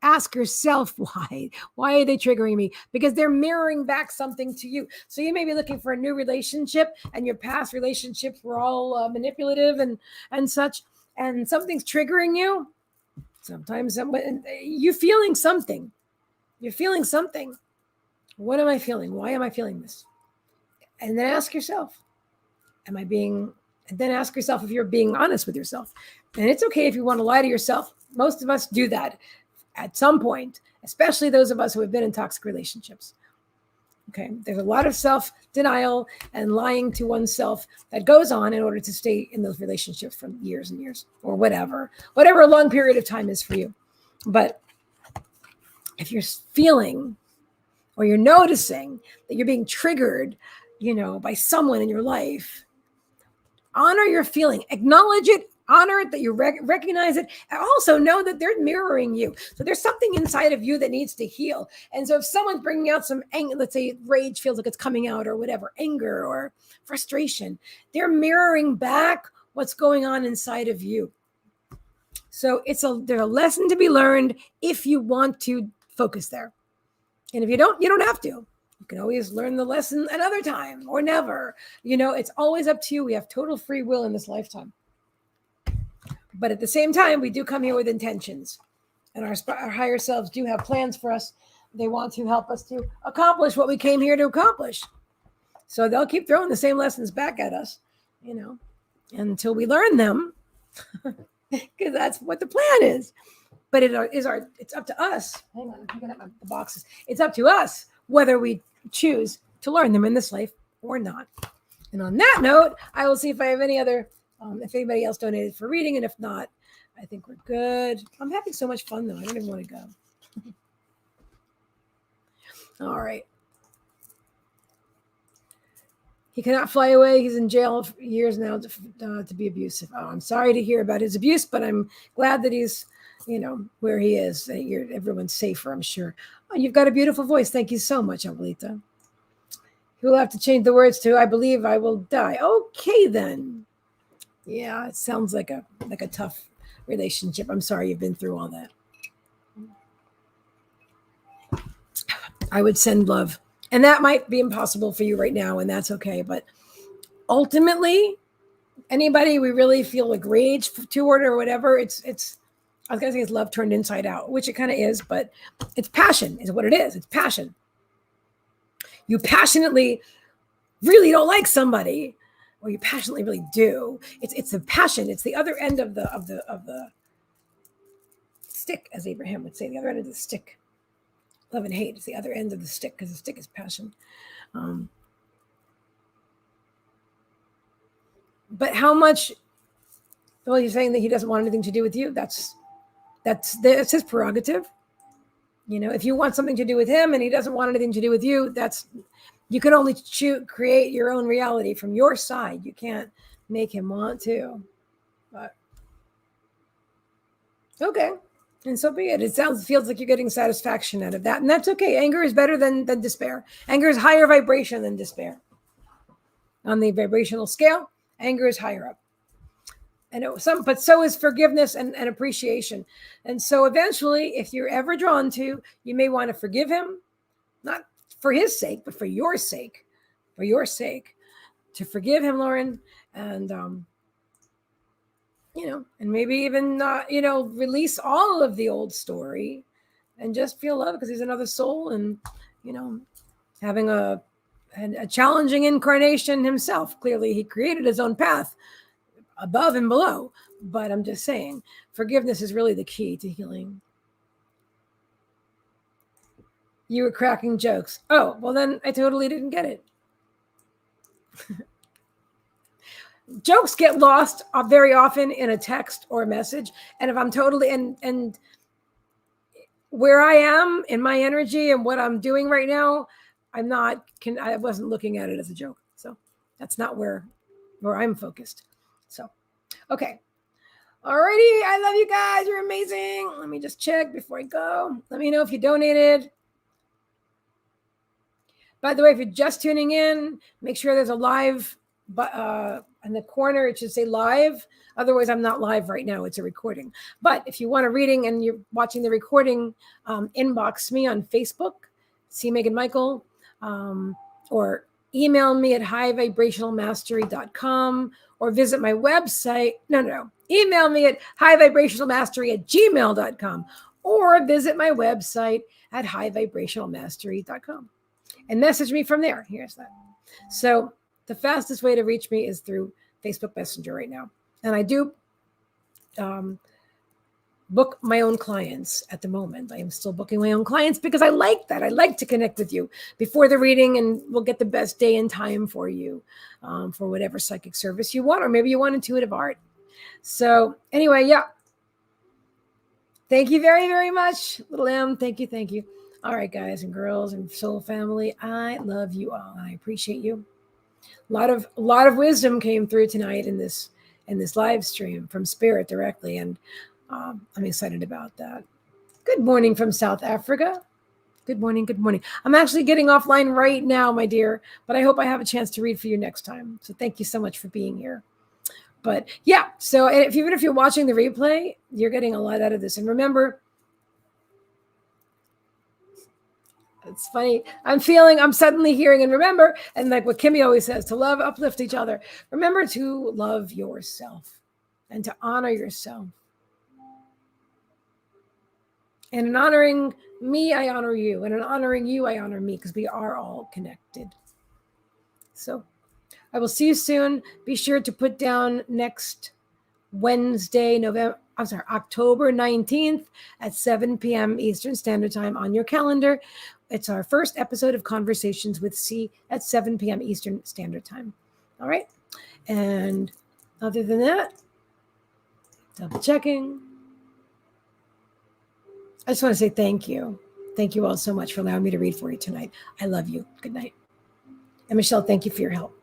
Ask yourself why. Why are they triggering me? Because they're mirroring back something to you. So you may be looking for a new relationship, and your past relationships were all manipulative and such, and something's triggering you. Sometimes you're feeling something. You're feeling something. What am I feeling? Why am I feeling this? And then ask yourself, and then ask yourself if you're being honest with yourself. And it's okay if you want to lie to yourself. Most of us do that at some point, especially those of us who have been in toxic relationships. Okay, there's a lot of self-denial and lying to oneself that goes on in order to stay in those relationships for years and years, or whatever a long period of time is for you. But if you're feeling or you're noticing that you're being triggered, by someone in your life, honor your feeling, acknowledge it, honor it, that you recognize it, and also know that they're mirroring you. So there's something inside of you that needs to heal. And so if someone's bringing out some anger, let's say rage feels like it's coming out, or whatever, anger or frustration, they're mirroring back what's going on inside of you. So there's a lesson to be learned if you want to focus there. And if you don't have to. You can always learn the lesson another time or never. It's always up to you. We have total free will in this lifetime. But at the same time, we do come here with intentions. And our higher selves do have plans for us. They want to help us to accomplish what we came here to accomplish. So they'll keep throwing the same lessons back at us, until we learn them. Because that's what the plan is. But it's up to us. Hang on, I'm picking up the boxes. It's up to us whether we choose to learn them in this life or not. And on that note, I will see if I have any other, if anybody else donated for reading. And if not, I think we're good. I'm having so much fun, though. I don't even want to go. All right. He cannot fly away. He's in jail for years now to be abusive. Oh, I'm sorry to hear about his abuse, but I'm glad that he's, where he is. Everyone's safer, I'm sure. Oh, you've got a beautiful voice. Thank you so much, Abuelita. You'll have to change the words to "I believe I will die." Okay, then. Yeah, it sounds like a tough relationship. I'm sorry you've been through all that. I would send love. And that might be impossible for you right now, and that's okay. But ultimately, anybody we really feel like rage toward or whatever, I was going to say it's love turned inside out, which it kind of is, but it's passion is what it is. It's passion. You passionately really don't like somebody, or you passionately really do. It's the passion. It's the other end of the stick, as Abraham would say, the other end of the stick. Love and hate is the other end of the stick, because the stick is passion. But how much? Well, you're saying that he doesn't want anything to do with you. That's his prerogative. If you want something to do with him and he doesn't want anything to do with you, you can only create your own reality from your side. You can't make him want to. But okay. And so be it. It feels like you're getting satisfaction out of that. And that's okay. Anger is better than despair. Anger is higher vibration than despair. On the vibrational scale, anger is higher up. But so is forgiveness and appreciation. And so eventually, if you're ever drawn to, you may want to forgive him, not for his sake, but for your sake. For your sake. To forgive him, Lauren. And and maybe even not, release all of the old story and just feel love because he's another soul and, having a challenging incarnation himself. Clearly, he created his own path above and below. But I'm just saying, forgiveness is really the key to healing. You were cracking jokes. Oh, well, then I totally didn't get it. Jokes get lost very often in a text or a message. And if I'm totally, and where I am in my energy and what I'm doing right now, I wasn't looking at it as a joke. So that's not where I'm focused. So, okay. Alrighty, I love you guys. You're amazing. Let me just check before I go. Let me know if you donated. By the way, if you're just tuning in, make sure there's a live in the corner. It should say live. Otherwise, I'm not live right now. It's a recording. But if you want a reading and you're watching the recording, inbox me on Facebook, see Meagan Michael, or email me at highvibrationalmastery.com or visit my website. No. Email me at highvibrationalmastery@gmail.com or visit my website at highvibrationalmastery.com and message me from there. Here's that. So the fastest way to reach me is through Facebook Messenger right now. And I do book my own clients at the moment. I am still booking my own clients because I like that. I like to connect with you before the reading, and we'll get the best day and time for you for whatever psychic service you want, or maybe you want intuitive art. So anyway, yeah. Thank you very, very much, little M. Thank you. All right, guys and girls and soul family, I love you all. I appreciate you. A lot of wisdom came through tonight in this live stream from Spirit directly, and I'm excited about that. Good morning from South Africa. Good morning. I'm actually getting offline right now, my dear, but I hope I have a chance to read for you next time. So thank you so much for being here. But yeah, so even if you're watching the replay, you're getting a lot out of this. And remember, it's funny. I'm suddenly hearing, and remember, and like what Kimmy always says, to love, uplift each other. Remember to love yourself and to honor yourself. And in honoring me, I honor you. And in honoring you, I honor me, because we are all connected. So I will see you soon. Be sure to put down next Wednesday, October 19th at 7 p.m. Eastern Standard Time on your calendar. It's our first episode of Conversations with C at 7 p.m. Eastern Standard Time. All right. And other than that, double checking. I just want to say thank you. Thank you all so much for allowing me to read for you tonight. I love you. Good night. And Michelle, thank you for your help.